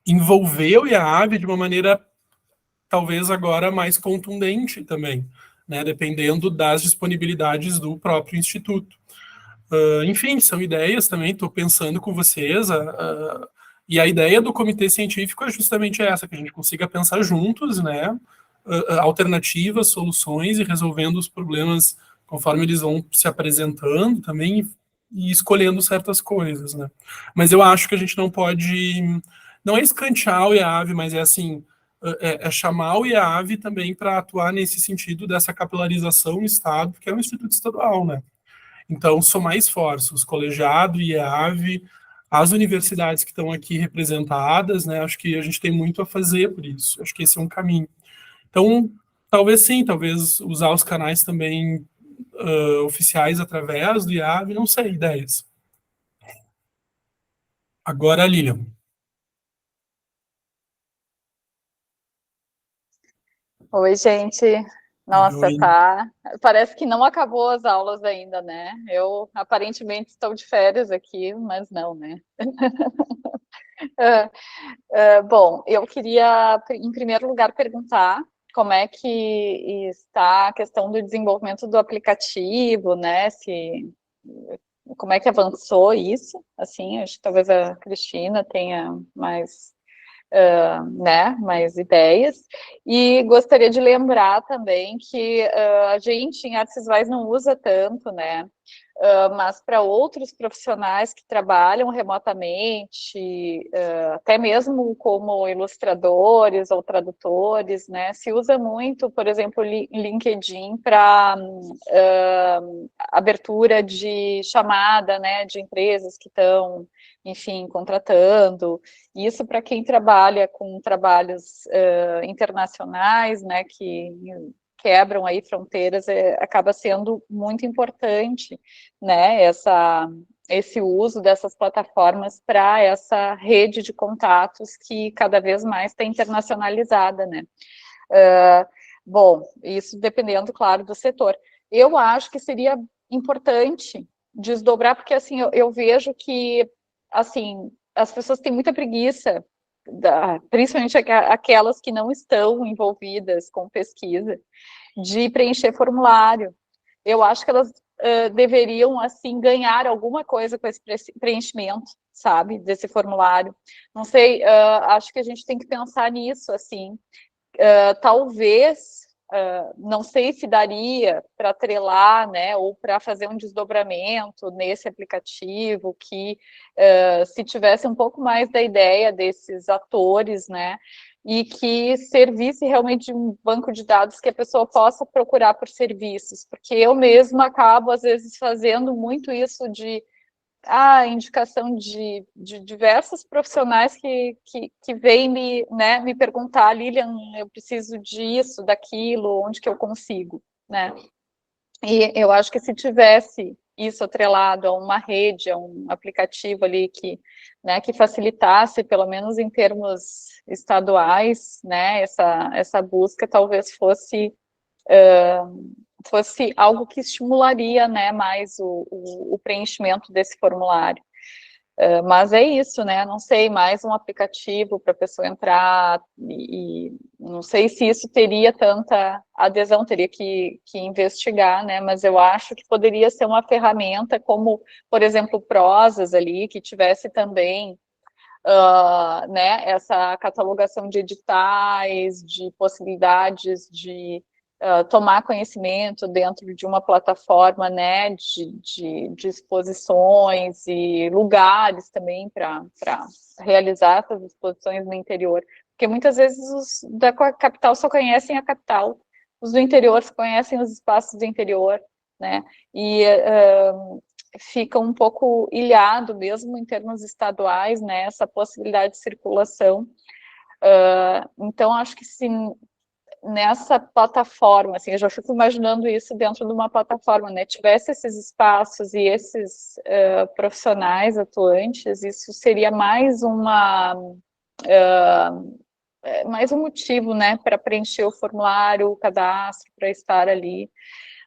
envolver o IAV de uma maneira talvez agora mais contundente também, né, dependendo das disponibilidades do próprio instituto. Enfim, são ideias também, estou pensando com vocês, e a ideia do comitê científico é justamente essa, que a gente consiga pensar juntos, né, alternativas, soluções e resolvendo os problemas conforme eles vão se apresentando também e escolhendo certas coisas, né. Mas eu acho que a gente não pode, não é escantear o IAV, mas é assim, é chamar o IAV também para atuar nesse sentido dessa capilarização no Estado, porque é um instituto estadual, né? Então, somar esforços, colegiado, IAV, as universidades que estão aqui representadas, né? Acho que a gente tem muito a fazer por isso. Acho que esse é um caminho. Então, talvez sim, talvez usar os canais também oficiais através do IAV, não sei, ideias. Agora, Lilian. Oi, gente. Nossa, Oi. tá. Parece que não acabou as aulas ainda, né? Eu aparentemente estou de férias aqui, mas não, né? Bom, eu queria, em primeiro lugar, perguntar como é que está a questão do desenvolvimento do aplicativo, né? Como é que avançou isso? Assim, acho que talvez a Cristina tenha mais né, mais ideias, e gostaria de lembrar também que a gente em artes visuais não usa tanto, né, mas para outros profissionais que trabalham remotamente, até mesmo como ilustradores ou tradutores, né, se usa muito, por exemplo, LinkedIn para abertura de chamada, né, de empresas que estão, enfim, contratando. Isso para quem trabalha com trabalhos internacionais, né, que quebram aí fronteiras, acaba sendo muito importante, né, esse uso dessas plataformas para essa rede de contatos que cada vez mais está internacionalizada, né. Bom, isso dependendo, claro, do setor. Eu acho que seria importante desdobrar, porque, assim, eu vejo que, assim, as pessoas têm muita preguiça, principalmente aquelas que não estão envolvidas com pesquisa, de preencher formulário. Eu acho que elas deveriam, assim, ganhar alguma coisa com esse preenchimento, sabe, desse formulário. Não sei, acho que a gente tem que pensar nisso, assim, talvez, não sei se daria para atrelar, né, ou para fazer um desdobramento nesse aplicativo que se tivesse um pouco mais da ideia desses atores, né, e que servisse realmente de um banco de dados que a pessoa possa procurar por serviços, porque eu mesma acabo, às vezes, fazendo muito isso de indicação de diversos profissionais que vêm me perguntar, Lilian, eu preciso disso, daquilo, onde que eu consigo, né? E eu acho que se tivesse isso atrelado a uma rede, a um aplicativo ali que facilitasse, pelo menos em termos estaduais, né, essa busca, talvez fosse algo que estimularia, né, mais o preenchimento desse formulário. Mas é isso, né, não sei, mais um aplicativo para a pessoa entrar, e não sei se isso teria tanta adesão, teria que investigar, né, mas eu acho que poderia ser uma ferramenta como, por exemplo, o Prosas ali, que tivesse também né, essa catalogação de editais, de possibilidades de tomar conhecimento dentro de uma plataforma, né, de exposições e lugares também para realizar essas exposições no interior, porque muitas vezes os da capital só conhecem a capital, os do interior só conhecem os espaços do interior, né, e fica um pouco ilhado, mesmo em termos estaduais, né, essa possibilidade de circulação. Então, acho que se nessa plataforma, assim, eu já fico imaginando isso dentro de uma plataforma, né, tivesse esses espaços e esses profissionais atuantes, isso seria mais mais um motivo, né, para preencher o formulário, o cadastro, para estar ali.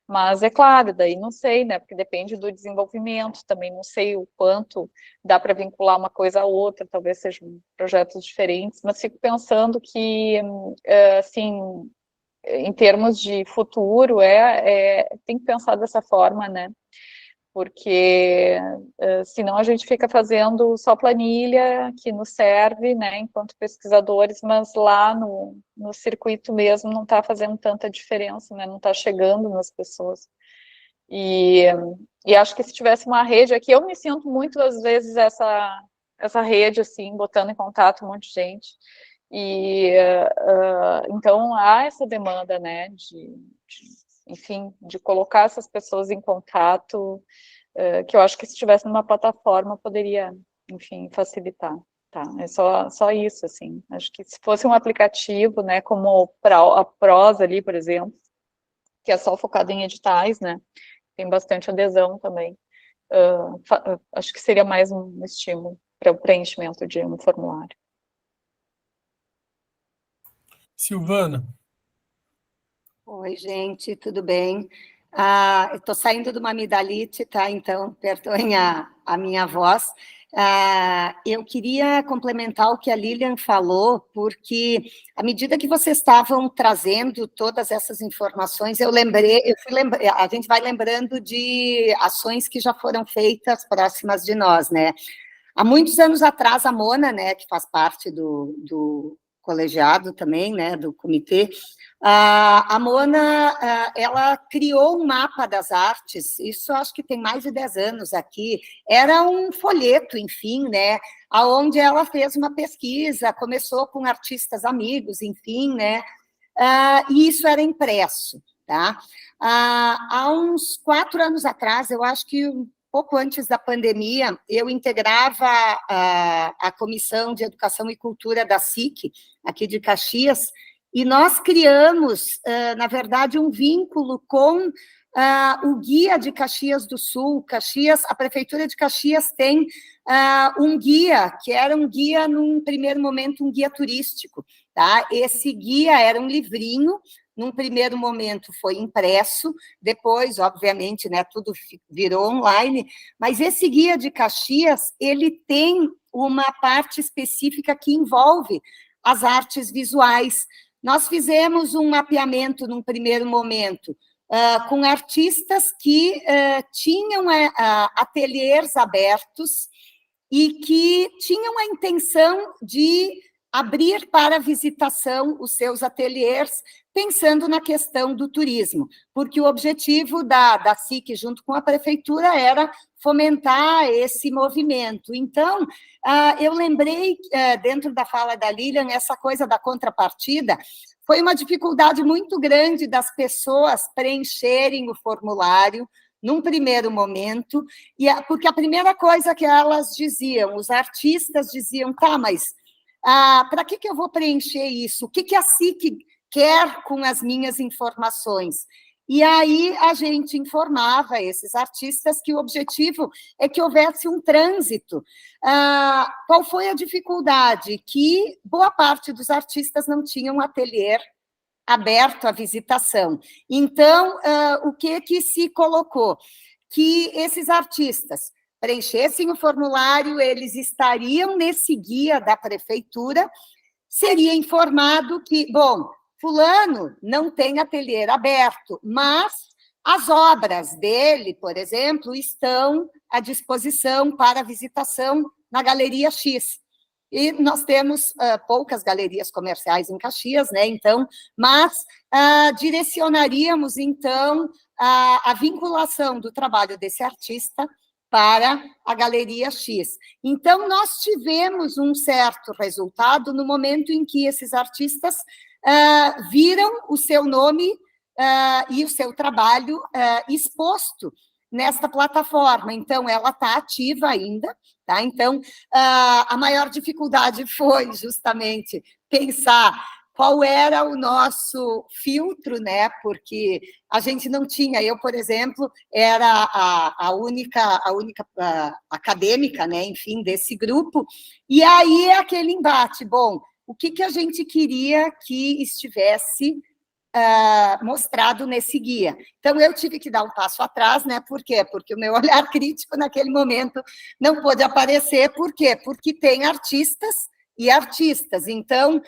Mas é claro, daí não sei, né, porque depende do desenvolvimento, também não sei o quanto dá para vincular uma coisa à outra, talvez sejam projetos diferentes, mas fico pensando que, assim, em termos de futuro, tem que pensar dessa forma, né, porque senão a gente fica fazendo só planilha que nos serve, né, enquanto pesquisadores, mas lá no circuito mesmo não está fazendo tanta diferença, né, não está chegando nas pessoas. E acho que se tivesse uma rede aqui, eu me sinto muito, às vezes, essa rede, assim, botando em contato um monte de gente. E então há essa demanda, né, enfim, de colocar essas pessoas em contato, que eu acho que se estivesse numa plataforma poderia, enfim, facilitar, tá? É só isso, assim. Acho que se fosse um aplicativo, né, como a Prosa ali, por exemplo, que é só focado em editais, né, tem bastante adesão também, acho que seria mais um estímulo para o preenchimento de um formulário. Silvana. Oi, gente, tudo bem? Eu estou saindo de uma amidalite, tá? Então, perdoem a minha voz. Eu queria complementar o que a Lilian falou, porque à medida que vocês estavam trazendo todas essas informações, a gente vai lembrando de ações que já foram feitas próximas de nós, né? Há muitos anos atrás, a Mona, né, que faz parte do colegiado também, né, do comitê, a Mona, ela criou um mapa das artes, isso acho que tem mais de 10 anos aqui, era um folheto, enfim, né, onde ela fez uma pesquisa, começou com artistas amigos, enfim, né, e isso era impresso, tá? Há uns 4 anos atrás, eu acho que pouco antes da pandemia, eu integrava a Comissão de Educação e Cultura da SIC, aqui de Caxias, e nós criamos, na verdade, um vínculo com o Guia de Caxias do Sul. A Prefeitura de Caxias tem um guia, que era um guia, num primeiro momento, um guia turístico, tá? Esse guia era um livrinho, num primeiro momento foi impresso, depois, obviamente, né, tudo virou online, mas esse Guia de Caxias, ele tem uma parte específica que envolve as artes visuais. Nós fizemos um mapeamento num primeiro momento, com artistas que tinham ateliês abertos e que tinham a intenção de abrir para visitação os seus ateliês, pensando na questão do turismo, porque o objetivo da SIC, junto com a prefeitura, era fomentar esse movimento. Então, eu lembrei, dentro da fala da Lilian, essa coisa da contrapartida, foi uma dificuldade muito grande das pessoas preencherem o formulário, num primeiro momento, porque a primeira coisa que elas diziam, os artistas diziam, tá, mas para que eu vou preencher isso? O que a SIC quer com as minhas informações? E aí a gente informava esses artistas que o objetivo é que houvesse um trânsito. Qual foi a dificuldade? Que boa parte dos artistas não tinham ateliê aberto à visitação. Então, o que se colocou? Que esses artistas preenchessem o formulário, eles estariam nesse guia da prefeitura, seria informado que, bom, fulano não tem ateliê aberto, mas as obras dele, por exemplo, estão à disposição para visitação na Galeria X. E nós temos poucas galerias comerciais em Caxias, né? Então, mas direcionaríamos, então, a vinculação do trabalho desse artista para a Galeria X. Então, nós tivemos um certo resultado no momento em que esses artistas viram o seu nome e o seu trabalho exposto nesta plataforma. Então, ela está ativa ainda, tá? Então, a maior dificuldade foi justamente pensar qual era o nosso filtro, né? Porque a gente não tinha, eu, por exemplo, era a única acadêmica, né? Enfim, desse grupo, e aí é aquele embate, bom, o que a gente queria que estivesse mostrado nesse guia. Então, eu tive que dar um passo atrás, né? Por quê? Porque o meu olhar crítico naquele momento não pôde aparecer. Por quê? Porque tem artistas e artistas. Então,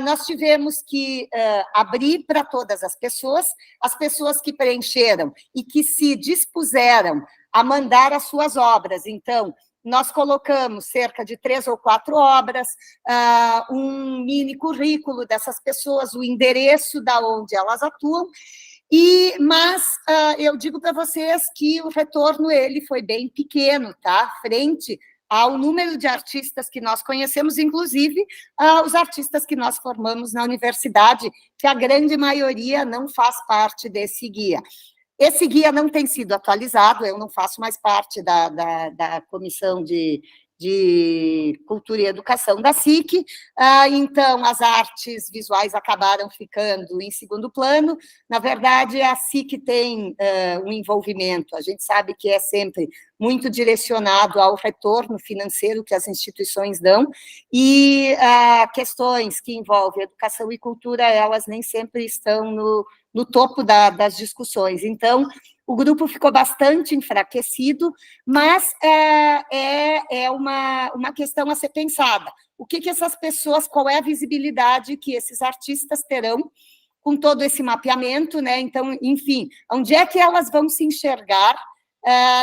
nós tivemos que abrir para todas as pessoas que preencheram e que se dispuseram a mandar as suas obras. Então, nós colocamos cerca de 3 ou 4 obras, um mini currículo dessas pessoas, o endereço da onde elas atuam, mas eu digo para vocês que o retorno ele foi bem pequeno, tá? Frente ao número de artistas que nós conhecemos, inclusive os artistas que nós formamos na universidade, que a grande maioria não faz parte desse guia. Esse guia não tem sido atualizado, eu não faço mais parte da Comissão de Cultura e Educação da SIC, então as artes visuais acabaram ficando em segundo plano. Na verdade, a SIC tem um envolvimento, a gente sabe que é sempre muito direcionado ao retorno financeiro que as instituições dão, e questões que envolvem educação e cultura, elas nem sempre estão no topo das discussões. Então, o grupo ficou bastante enfraquecido, mas é uma questão a ser pensada. O que essas pessoas, qual é a visibilidade que esses artistas terão com todo esse mapeamento, né? Então, enfim, onde é que elas vão se enxergar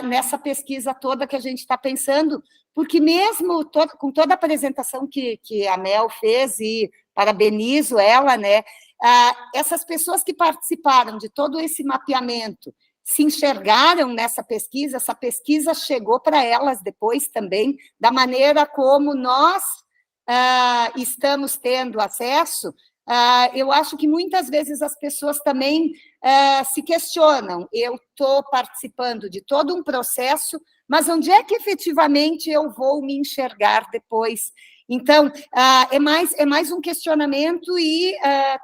nessa pesquisa toda que a gente está pensando? Porque mesmo com toda a apresentação que a Mel fez, e parabenizo ela, né? Essas pessoas que participaram de todo esse mapeamento se enxergaram nessa pesquisa, essa pesquisa chegou para elas depois também, da maneira como nós estamos tendo acesso. Eu acho que muitas vezes as pessoas também se questionam, eu estou participando de todo um processo, mas onde é que efetivamente eu vou me enxergar depois? Então, é mais um questionamento e,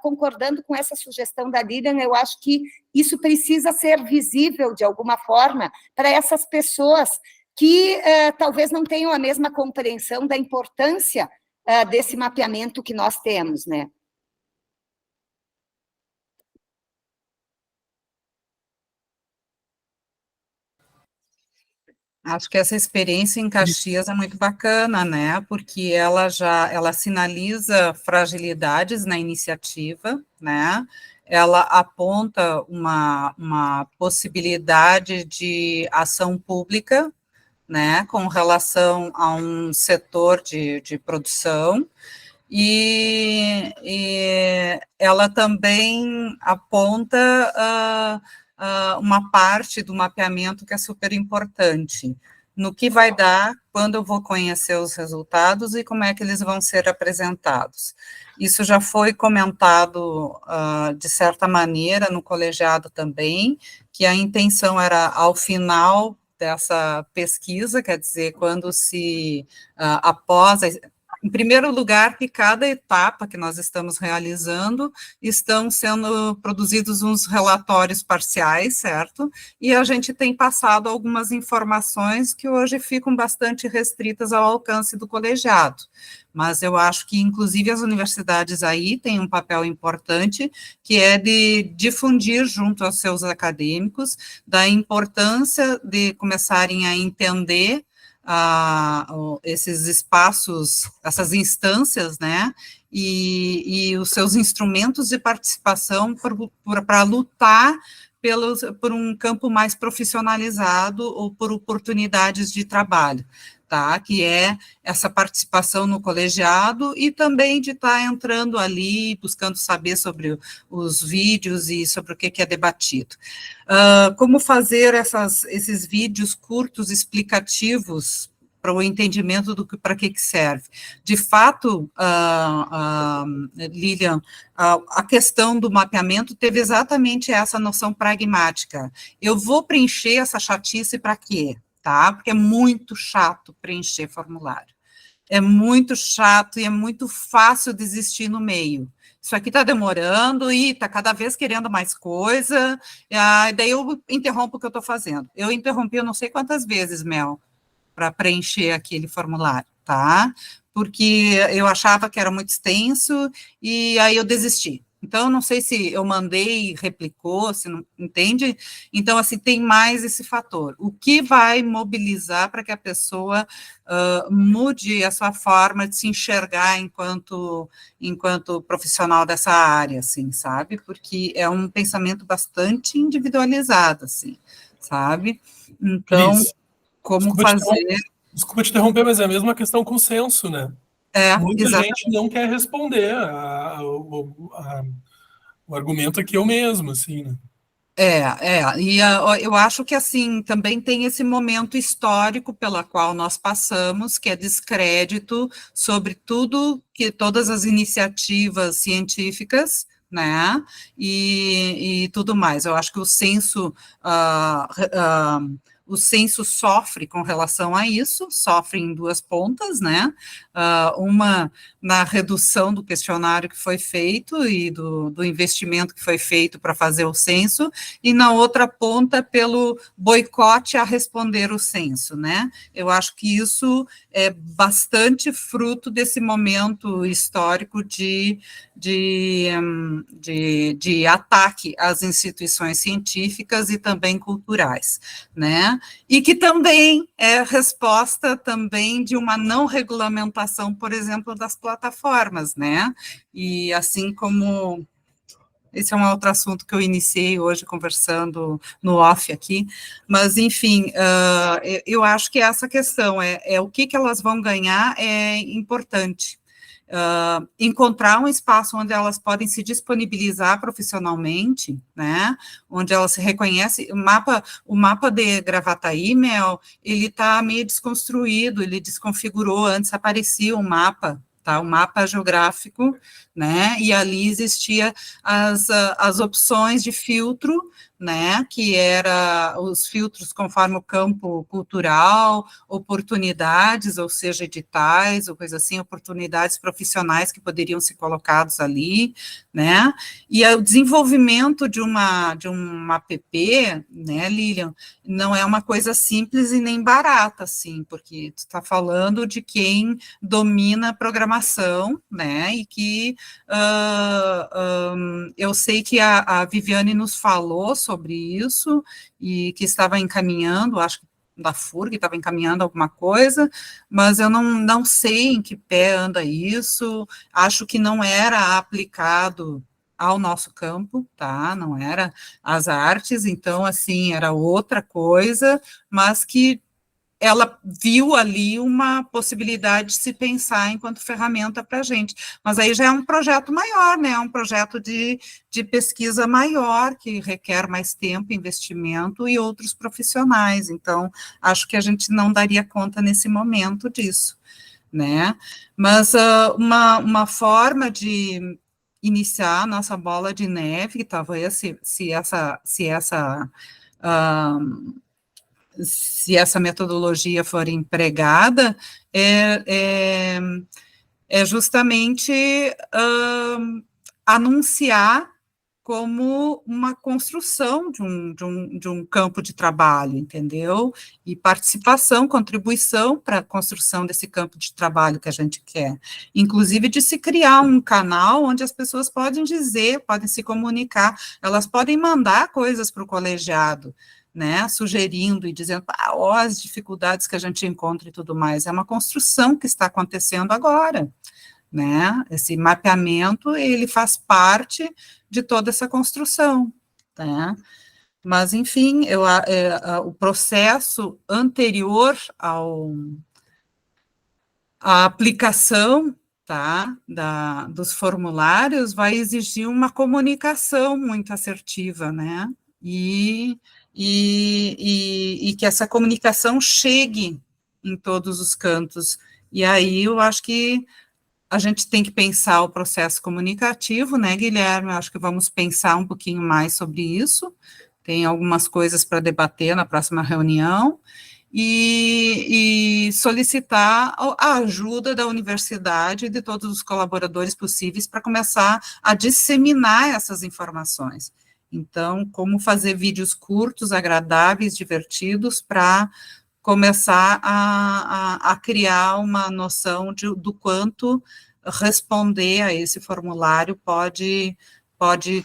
concordando com essa sugestão da Lilian, eu acho que isso precisa ser visível, de alguma forma, para essas pessoas que talvez não tenham a mesma compreensão da importância desse mapeamento que nós temos, né? Acho que essa experiência em Caxias é muito bacana, né? Porque ela sinaliza fragilidades na iniciativa, né? Ela aponta uma possibilidade de ação pública, né, com relação a um setor de produção, e ela também aponta uma parte do mapeamento que é super importante, no que vai dar quando eu vou conhecer os resultados e como é que eles vão ser apresentados. Isso já foi comentado, de certa maneira, no colegiado também, que a intenção era, ao final dessa pesquisa, quer dizer, quando se, após... Em primeiro lugar, que cada etapa que nós estamos realizando, estão sendo produzidos uns relatórios parciais, certo? E a gente tem passado algumas informações que hoje ficam bastante restritas ao alcance do colegiado. Mas eu acho que, inclusive, as universidades aí têm um papel importante, que é de difundir junto aos seus acadêmicos, da importância de começarem a entender esses espaços, essas instâncias, né, e os seus instrumentos de participação para lutar por um campo mais profissionalizado ou por oportunidades de trabalho, tá, que é essa participação no colegiado e também de estar entrando ali, buscando saber sobre os vídeos e sobre o que é debatido. Como fazer esses vídeos curtos explicativos para o entendimento para que serve. De fato, Lilian, a questão do mapeamento teve exatamente essa noção pragmática. Eu vou preencher essa chatice para quê? Tá? Porque é muito chato preencher formulário. É muito chato e é muito fácil desistir no meio. Isso aqui está demorando e está cada vez querendo mais coisa, e daí eu interrompo o que eu estou fazendo. Eu interrompi eu não sei quantas vezes, Mel, para preencher aquele formulário, tá? Porque eu achava que era muito extenso e aí eu desisti. Então, não sei se eu mandei, replicou, se não entende. Então, assim, tem mais esse fator. O que vai mobilizar para que a pessoa mude a sua forma de se enxergar enquanto profissional dessa área, assim, sabe? Porque é um pensamento bastante individualizado, assim, sabe? Então, Cris, como fazer... Desculpa te interromper, mas é a mesma questão com o censo, né? Muita exatamente. gente não quer responder o argumento aqui é o mesmo, assim, né? E eu acho que, assim, também tem esse momento histórico pela qual nós passamos, que é descrédito sobre todas as iniciativas científicas, né, e tudo mais. Eu acho que o censo sofre com relação a isso, sofre em duas pontas, né, uma na redução do questionário que foi feito e do investimento que foi feito para fazer o censo, e na outra ponta pelo boicote a responder o censo, né? Eu acho que isso é bastante fruto desse momento histórico de ataque às instituições científicas e também culturais, né? E que também é resposta também de uma não regulamentação, por exemplo, das plataformas, né? E assim como... Esse é um outro assunto que eu iniciei hoje conversando no off aqui, mas, enfim, eu acho que essa questão o que elas vão ganhar é importante. Encontrar um espaço onde elas podem se disponibilizar profissionalmente, né, onde elas se reconhecem. O mapa de Gravataí, Mel, ele está meio desconstruído, ele desconfigurou, antes aparecia um mapa, tá, um mapa geográfico, né, e ali existia as opções de filtro, né, que era os filtros conforme o campo cultural, oportunidades, ou seja, editais, ou coisa assim, oportunidades profissionais que poderiam ser colocados ali, né, e o desenvolvimento de um app, né, Lilian, não é uma coisa simples e nem barata, assim, porque tu está falando de quem domina a programação, né, e que eu sei que a Viviane nos falou sobre isso, e que estava encaminhando, acho que da FURG estava encaminhando alguma coisa, mas eu não sei em que pé anda isso, acho que não era aplicado ao nosso campo, tá, não era as artes, então, assim, era outra coisa, mas que ela viu ali uma possibilidade de se pensar enquanto ferramenta para a gente. Mas aí já é um projeto maior, né? É um projeto de pesquisa maior, que requer mais tempo, investimento e outros profissionais. Então, acho que a gente não daria conta nesse momento disso, né? Mas uma forma de iniciar a nossa bola de neve, talvez se essa metodologia for empregada, é justamente anunciar como uma construção de um campo de trabalho, entendeu? E participação, contribuição para a construção desse campo de trabalho que a gente quer. Inclusive de se criar um canal onde as pessoas podem dizer, podem se comunicar, elas podem mandar coisas para o colegiado, né, sugerindo e dizendo, ó, as dificuldades que a gente encontra e tudo mais. É uma construção que está acontecendo agora, né? Esse mapeamento, ele faz parte de toda essa construção, né? Mas, enfim, o processo anterior à aplicação, tá, dos formulários vai exigir uma comunicação muito assertiva, né? E que essa comunicação chegue em todos os cantos. E aí eu acho que a gente tem que pensar o processo comunicativo, né, Guilherme? Eu acho que vamos pensar um pouquinho mais sobre isso. Tem algumas coisas para debater na próxima reunião. E solicitar a ajuda da universidade e de todos os colaboradores possíveis para começar a disseminar essas informações. Então, como fazer vídeos curtos, agradáveis, divertidos, para começar a criar uma noção do quanto responder a esse formulário pode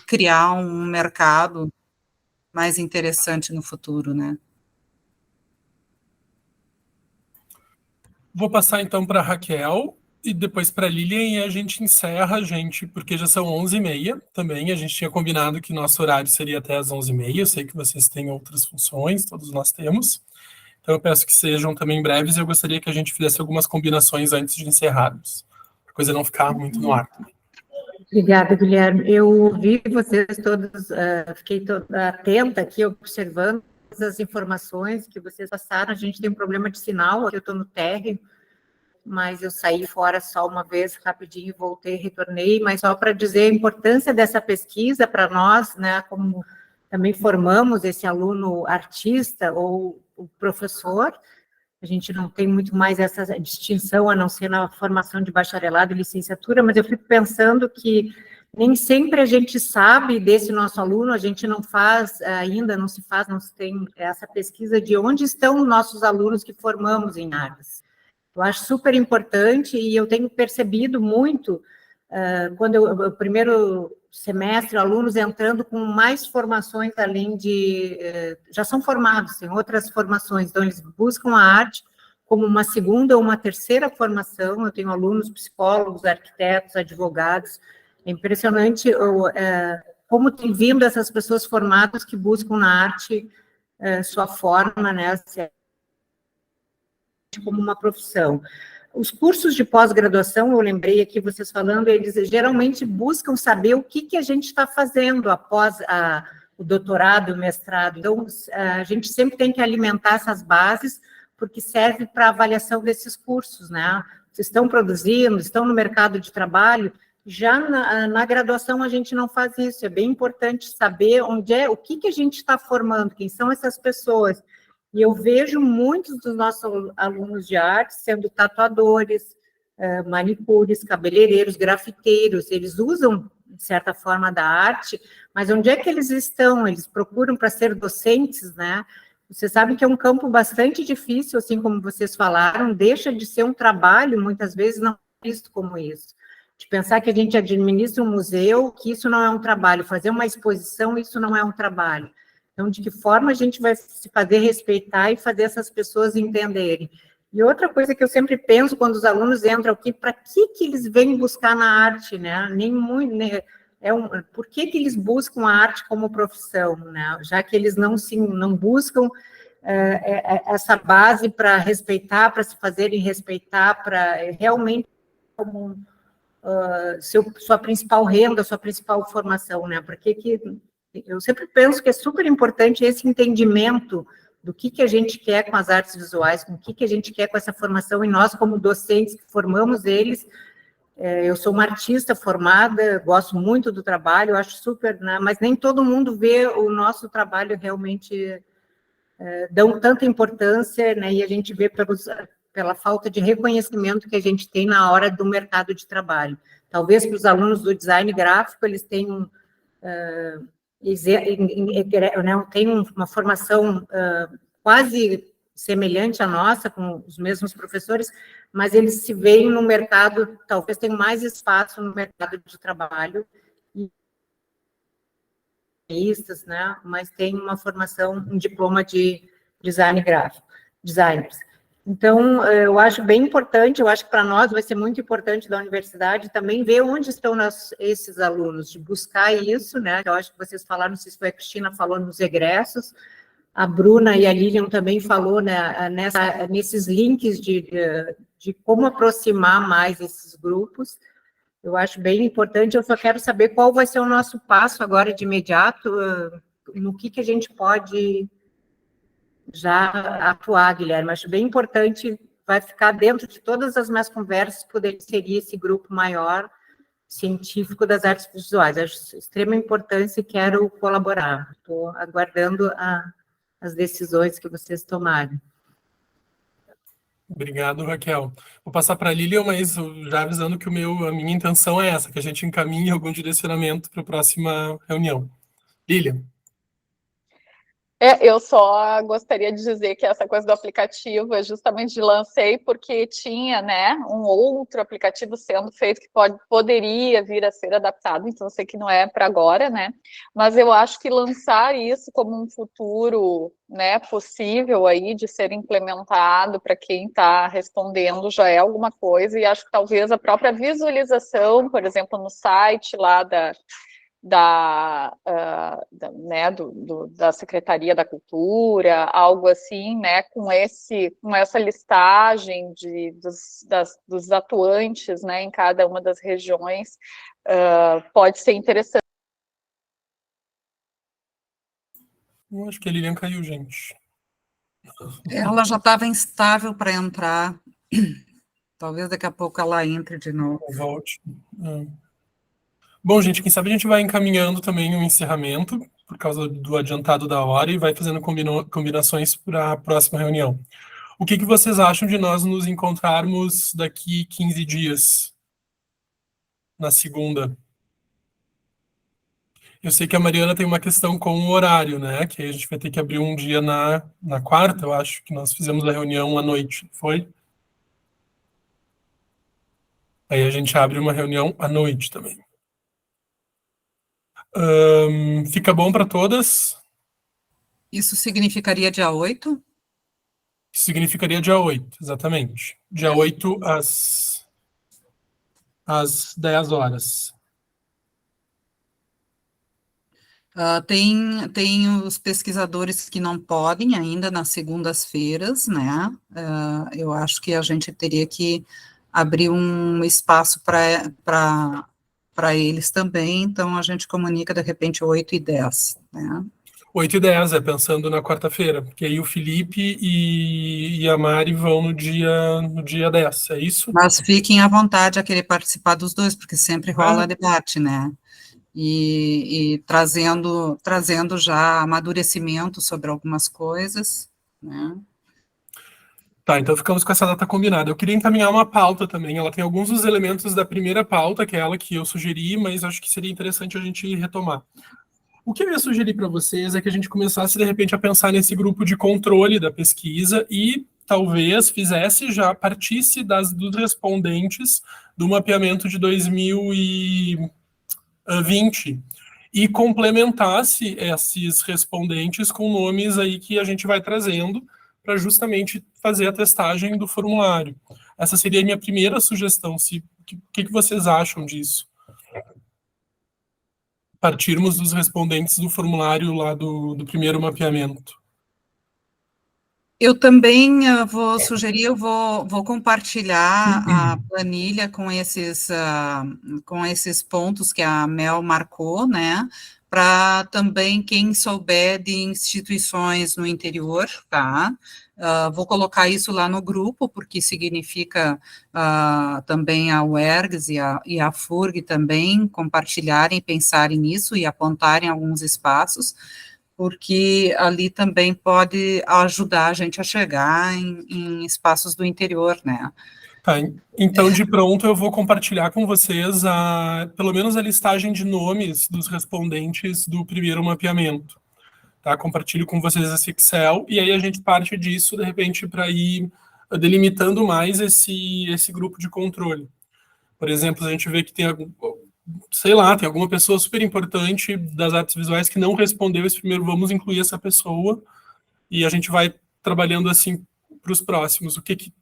criar um mercado mais interessante no futuro, né? Vou passar, então, para a Raquel e depois para a Lilian, e a gente encerra, gente, porque já são 11h30 também. A gente tinha combinado que nosso horário seria até as 11h30. Eu sei que vocês têm outras funções, todos nós temos. Então, eu peço que sejam também breves, e eu gostaria que a gente fizesse algumas combinações antes de encerrarmos, para a coisa não ficar muito no ar também. Obrigada, Guilherme. Eu ouvi vocês todos, fiquei toda atenta aqui, observando as informações que vocês passaram. A gente tem um problema de sinal, aqui eu estou no térreo, mas eu saí fora só uma vez, rapidinho, voltei, retornei, mas só para dizer a importância dessa pesquisa para nós, né, como também formamos esse aluno artista ou o professor, a gente não tem muito mais essa distinção, a não ser na formação de bacharelado e licenciatura, mas eu fico pensando que nem sempre a gente sabe desse nosso aluno, a gente não faz ainda, não se tem essa pesquisa de onde estão os nossos alunos que formamos em artes. Eu acho super importante e eu tenho percebido muito, quando o primeiro semestre, alunos entrando com mais formações além de... já são formados, tem outras formações, então eles buscam a arte como uma segunda ou uma terceira formação. Eu tenho alunos psicólogos, arquitetos, advogados. É impressionante como tem vindo essas pessoas formadas que buscam na arte sua forma, né, como uma profissão. Os cursos de pós-graduação, eu lembrei aqui vocês falando, eles geralmente buscam saber o que a gente está fazendo após o doutorado, o mestrado. Então, a gente sempre tem que alimentar essas bases, porque serve para avaliação desses cursos, né? Vocês estão produzindo, estão no mercado de trabalho. Já na graduação a gente não faz isso, é bem importante saber o que a gente está formando, quem são essas pessoas. E eu vejo muitos dos nossos alunos de arte sendo tatuadores, manicures, cabeleireiros, grafiteiros. Eles usam, de certa forma, da arte, mas onde é que eles estão? Eles procuram para ser docentes, né? Você sabe que é um campo bastante difícil, assim como vocês falaram, deixa de ser um trabalho, muitas vezes não é visto como isso. De pensar que a gente administra um museu, que isso não é um trabalho, fazer uma exposição, isso não é um trabalho. Então, de que forma a gente vai se fazer respeitar e fazer essas pessoas entenderem? E outra coisa que eu sempre penso quando os alunos entram aqui, para que eles vêm buscar na arte, né? Por que eles buscam a arte como profissão, né? Já que eles não buscam essa base para respeitar, para se fazerem respeitar, para realmente como sua principal renda, sua principal formação, né? Porque eu sempre penso que é super importante esse entendimento do que a gente quer com as artes visuais, com o que a gente quer com essa formação, e nós, como docentes que formamos eles, eu sou uma artista formada, gosto muito do trabalho, acho super, né? Mas nem todo mundo vê o nosso trabalho realmente dão tanta importância, né? E a gente vê pela falta de reconhecimento que a gente tem na hora do mercado de trabalho. Talvez para os alunos do design gráfico, eles tenham uma formação quase semelhante à nossa, com os mesmos professores, mas eles se veem no mercado, talvez tenham mais espaço no mercado de trabalho, né? Mas tem uma formação, um diploma de design gráfico, designers. Então, eu acho bem importante, eu acho que para nós vai ser muito importante da universidade também ver onde estão esses alunos, de buscar isso, né? Eu acho que vocês falaram, não sei se foi a Cristina falou nos egressos, a Bruna e a Lilian também falou, né, nesses links de como aproximar mais esses grupos. Eu acho bem importante, eu só quero saber qual vai ser o nosso passo agora de imediato, no que a gente pode já atuar, Guilherme. Acho bem importante, vai ficar dentro de todas as minhas conversas, poder inserir esse grupo maior científico das artes visuais. Acho de extrema importância e quero colaborar. Estou aguardando as decisões que vocês tomarem. Obrigado, Raquel. Vou passar para a Lilian, mas já avisando que a minha intenção é essa, que a gente encaminhe algum direcionamento para a próxima reunião. Lilian. Eu só gostaria de dizer que essa coisa do aplicativo eu justamente lancei porque tinha, né, um outro aplicativo sendo feito que poderia vir a ser adaptado, então eu sei que não é para agora, né, mas eu acho que lançar isso como um futuro, né, possível aí de ser implementado para quem está respondendo já é alguma coisa, e acho que talvez a própria visualização, por exemplo, no site lá da Secretaria da Cultura, algo assim, né, com essa listagem dos atuantes, né, em cada uma das regiões, pode ser interessante. Eu acho que a Lilian caiu, gente. Ela já estava instável para entrar, talvez daqui a pouco ela entre de novo. Volte. Bom, gente, quem sabe a gente vai encaminhando também o encerramento, por causa do adiantado da hora, e vai fazendo combinações para a próxima reunião. O que vocês acham de nós nos encontrarmos daqui 15 dias, na segunda? Eu sei que a Mariana tem uma questão com o horário, né? Que a gente vai ter que abrir um dia na quarta, eu acho, que nós fizemos a reunião à noite, foi? Aí a gente abre uma reunião à noite também. Fica bom para todas? Isso significaria dia 8? Isso significaria dia 8, exatamente. Dia 8 às 10 horas. Tem os pesquisadores que não podem ainda nas segundas-feiras, né? Eu acho que a gente teria que abrir um espaço para eles também, então a gente comunica de repente 8 e 10, né? 8 e 10, pensando na quarta-feira, porque aí o Felipe e a Mari vão no dia 10, é isso? Mas fiquem à vontade a querer participar dos dois, porque sempre rola debate, né? E trazendo já amadurecimento sobre algumas coisas, né? Tá, então ficamos com essa data combinada. Eu queria encaminhar uma pauta também, ela tem alguns dos elementos da primeira pauta, que é ela que eu sugeri, mas acho que seria interessante a gente retomar. O que eu ia sugerir para vocês é que a gente começasse, de repente, a pensar nesse grupo de controle da pesquisa e talvez partisse dos respondentes do mapeamento de 2020 e complementasse esses respondentes com nomes aí que a gente vai trazendo para justamente fazer a testagem do formulário. Essa seria a minha primeira sugestão. O que vocês acham disso? Partirmos dos respondentes do formulário lá do primeiro mapeamento. Eu também vou sugerir, eu vou compartilhar a planilha com esses pontos que a Mel marcou, né? Para também quem souber de instituições no interior, tá? Vou colocar isso lá no grupo, porque significa também a UERGS e a FURG também compartilharem, pensarem nisso e apontarem alguns espaços, porque ali também pode ajudar a gente a chegar em espaços do interior, né? Tá, então de pronto eu vou compartilhar com vocês pelo menos a listagem de nomes dos respondentes do primeiro mapeamento. Tá? Compartilho com vocês esse Excel e aí a gente parte disso, de repente, para ir delimitando mais esse grupo de controle. Por exemplo, a gente vê que tem, sei lá, tem alguma pessoa super importante das artes visuais que não respondeu esse primeiro, vamos incluir essa pessoa e a gente vai trabalhando assim para os próximos. O que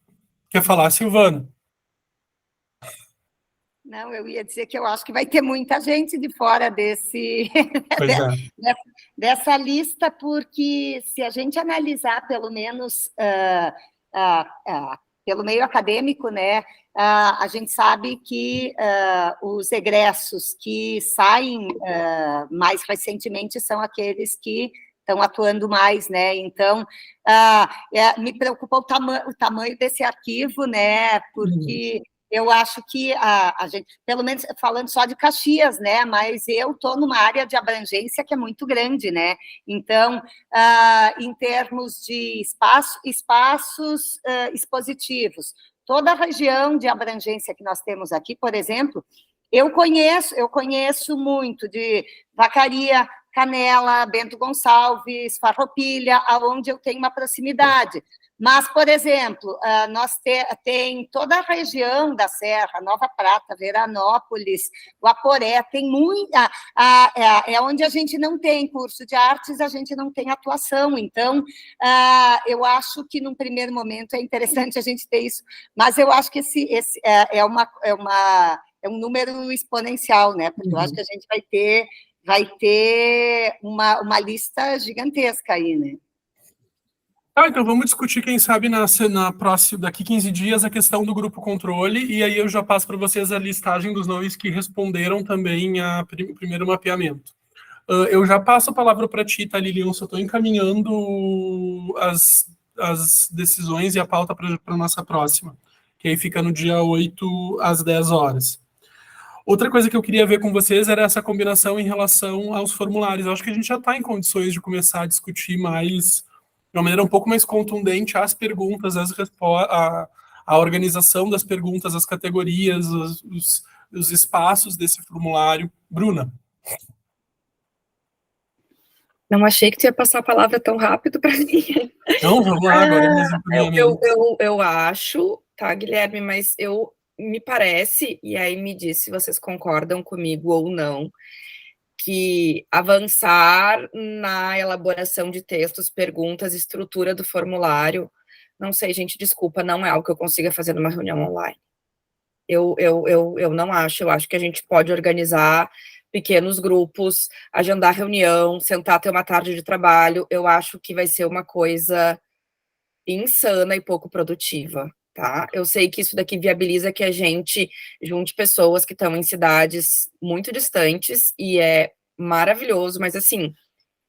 quer falar, Silvana? Não, eu ia dizer que eu acho que vai ter muita gente de fora dessa lista, porque se a gente analisar pelo menos pelo meio acadêmico, né, a gente sabe que os egressos que saem mais recentemente são aqueles que estão atuando mais, né? Então, me preocupa o tamanho desse arquivo, né? Porque eu acho que a gente, pelo menos falando só de Caxias, né? Mas eu estou numa área de abrangência que é muito grande, né? Então, em termos de espaços expositivos, toda a região de abrangência que nós temos aqui, por exemplo, eu conheço muito de Vacaria, Canela, Bento Gonçalves, Farroupilha, aonde eu tenho uma proximidade. Mas, por exemplo, nós tem toda a região da Serra, Nova Prata, Veranópolis, Guaporé, tem muita... é onde a gente não tem curso de artes, a gente não tem atuação. Então, eu acho que, num primeiro momento, é interessante a gente ter isso, mas eu acho que esse é um número exponencial, né? Porque eu acho que a gente vai ter uma lista gigantesca aí, né? Então vamos discutir, quem sabe, na próxima, daqui 15 dias, a questão do grupo controle, e aí eu já passo para vocês a listagem dos nomes que responderam também ao primeiro mapeamento. Eu já passo a palavra para ti, tá, Lilian? Só estou encaminhando as decisões e a pauta para a nossa próxima, que aí fica no dia 8 às 10 horas. Outra coisa que eu queria ver com vocês era essa combinação em relação aos formulários. Eu acho que a gente já está em condições de começar a discutir mais, de uma maneira um pouco mais contundente, as perguntas, a organização das perguntas, as categorias, os espaços desse formulário. Bruna? Não achei que tu ia passar a palavra tão rápido para mim. Não, vamos lá agora. Eu acho, tá, Guilherme, mas me parece, e aí me diz se vocês concordam comigo ou não, que avançar na elaboração de textos, perguntas, estrutura do formulário, não sei, gente, desculpa, não é algo que eu consiga fazer numa reunião online. Eu não acho, eu acho que a gente pode organizar pequenos grupos, agendar reunião, sentar, ter uma tarde de trabalho, eu acho que vai ser uma coisa insana e pouco produtiva, tá? Eu sei que isso daqui viabiliza que a gente junte pessoas que estão em cidades muito distantes, e é maravilhoso, mas assim,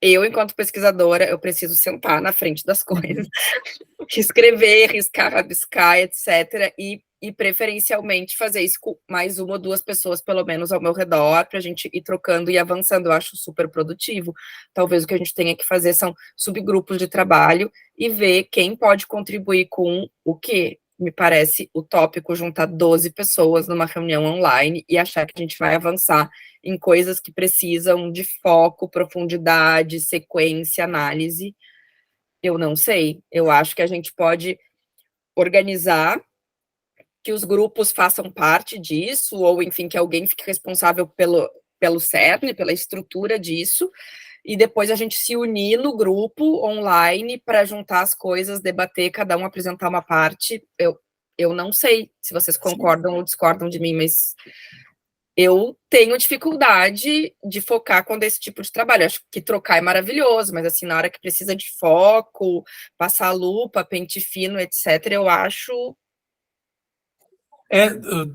eu, enquanto pesquisadora, eu preciso sentar na frente das coisas, escrever, riscar, rabiscar, etc., e preferencialmente fazer isso com mais uma ou duas pessoas, pelo menos, ao meu redor, para a gente ir trocando e avançando. Eu acho super produtivo. Talvez o que a gente tenha que fazer são subgrupos de trabalho e ver quem pode contribuir com o quê. Me parece utópico juntar 12 pessoas numa reunião online e achar que a gente vai avançar em coisas que precisam de foco, profundidade, sequência, análise. Eu não sei. Eu acho que a gente pode organizar que os grupos façam parte disso, ou, enfim, que alguém fique responsável pelo cerne, pela estrutura disso, e depois a gente se unir no grupo online para juntar as coisas, debater, cada um apresentar uma parte. Eu não sei se vocês concordam ou discordam de mim, mas eu tenho dificuldade de focar quando é esse tipo de trabalho. Eu acho que trocar é maravilhoso, mas assim, na hora que precisa de foco, passar lupa, pente fino, etc., eu acho...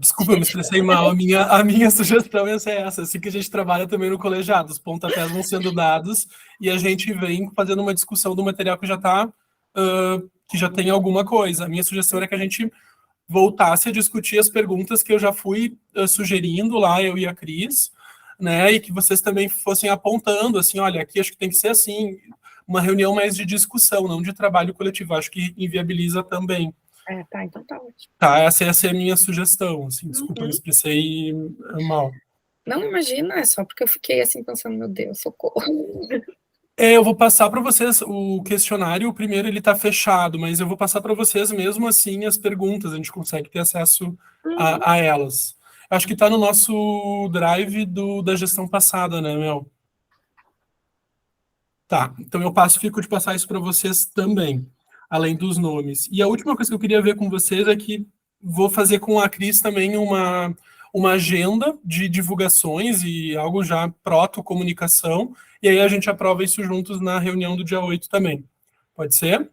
Desculpa, eu me expressei mal. A minha sugestão é essa. Assim que a gente trabalha também no colegiado, os pontapés vão sendo dados e a gente vem fazendo uma discussão do material que já está, que já tem alguma coisa. A minha sugestão era que a gente voltasse a discutir as perguntas que eu já fui sugerindo lá, eu e a Cris, né? E que vocês também fossem apontando, assim, olha, aqui acho que tem que ser assim, uma reunião mais de discussão, não de trabalho coletivo. Acho que inviabiliza também. Tá, então tá ótimo. Tá, essa é a minha sugestão, assim, desculpa, eu me expressei mal. Não, imagina, é só porque eu fiquei assim pensando, meu Deus, socorro. Eu vou passar para vocês o questionário, o primeiro ele está fechado, mas eu vou passar para vocês mesmo assim as perguntas, a gente consegue ter acesso a elas. Acho que está no nosso drive da gestão passada, né, Mel? Tá, então eu fico de passar isso para vocês também, além dos nomes. E a última coisa que eu queria ver com vocês é que vou fazer com a Cris também uma agenda de divulgações e algo já proto-comunicação, e aí a gente aprova isso juntos na reunião do dia 8 também. Pode ser?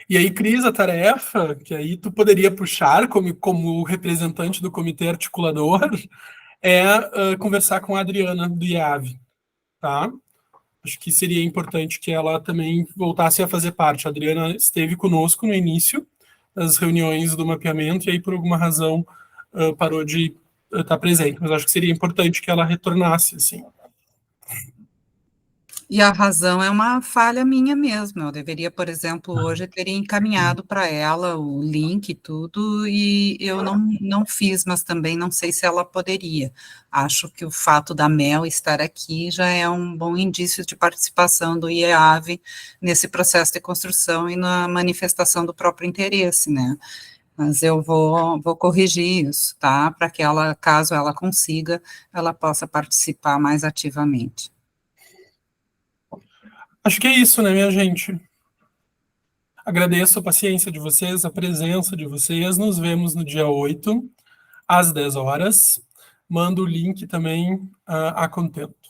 E aí, Cris, a tarefa, que aí tu poderia puxar como representante do comitê articulador, é conversar com a Adriana do IAV, tá? Acho que seria importante que ela também voltasse a fazer parte. A Adriana esteve conosco no início das reuniões do mapeamento e aí, por alguma razão, parou de estar presente. Mas acho que seria importante que ela retornasse, assim. E a razão é uma falha minha mesmo. Eu deveria, por exemplo, hoje ter encaminhado para ela o link e tudo, e eu não fiz, mas também não sei se ela poderia. Acho que o fato da Mel estar aqui já é um bom indício de participação do IEAV nesse processo de construção e na manifestação do próprio interesse, né? Mas eu vou corrigir isso, tá? Para que ela, caso ela consiga, ela possa participar mais ativamente. Acho que é isso, né, minha gente? Agradeço a paciência de vocês, a presença de vocês. Nos vemos no dia 8, às 10 horas. Mando o link também a contento.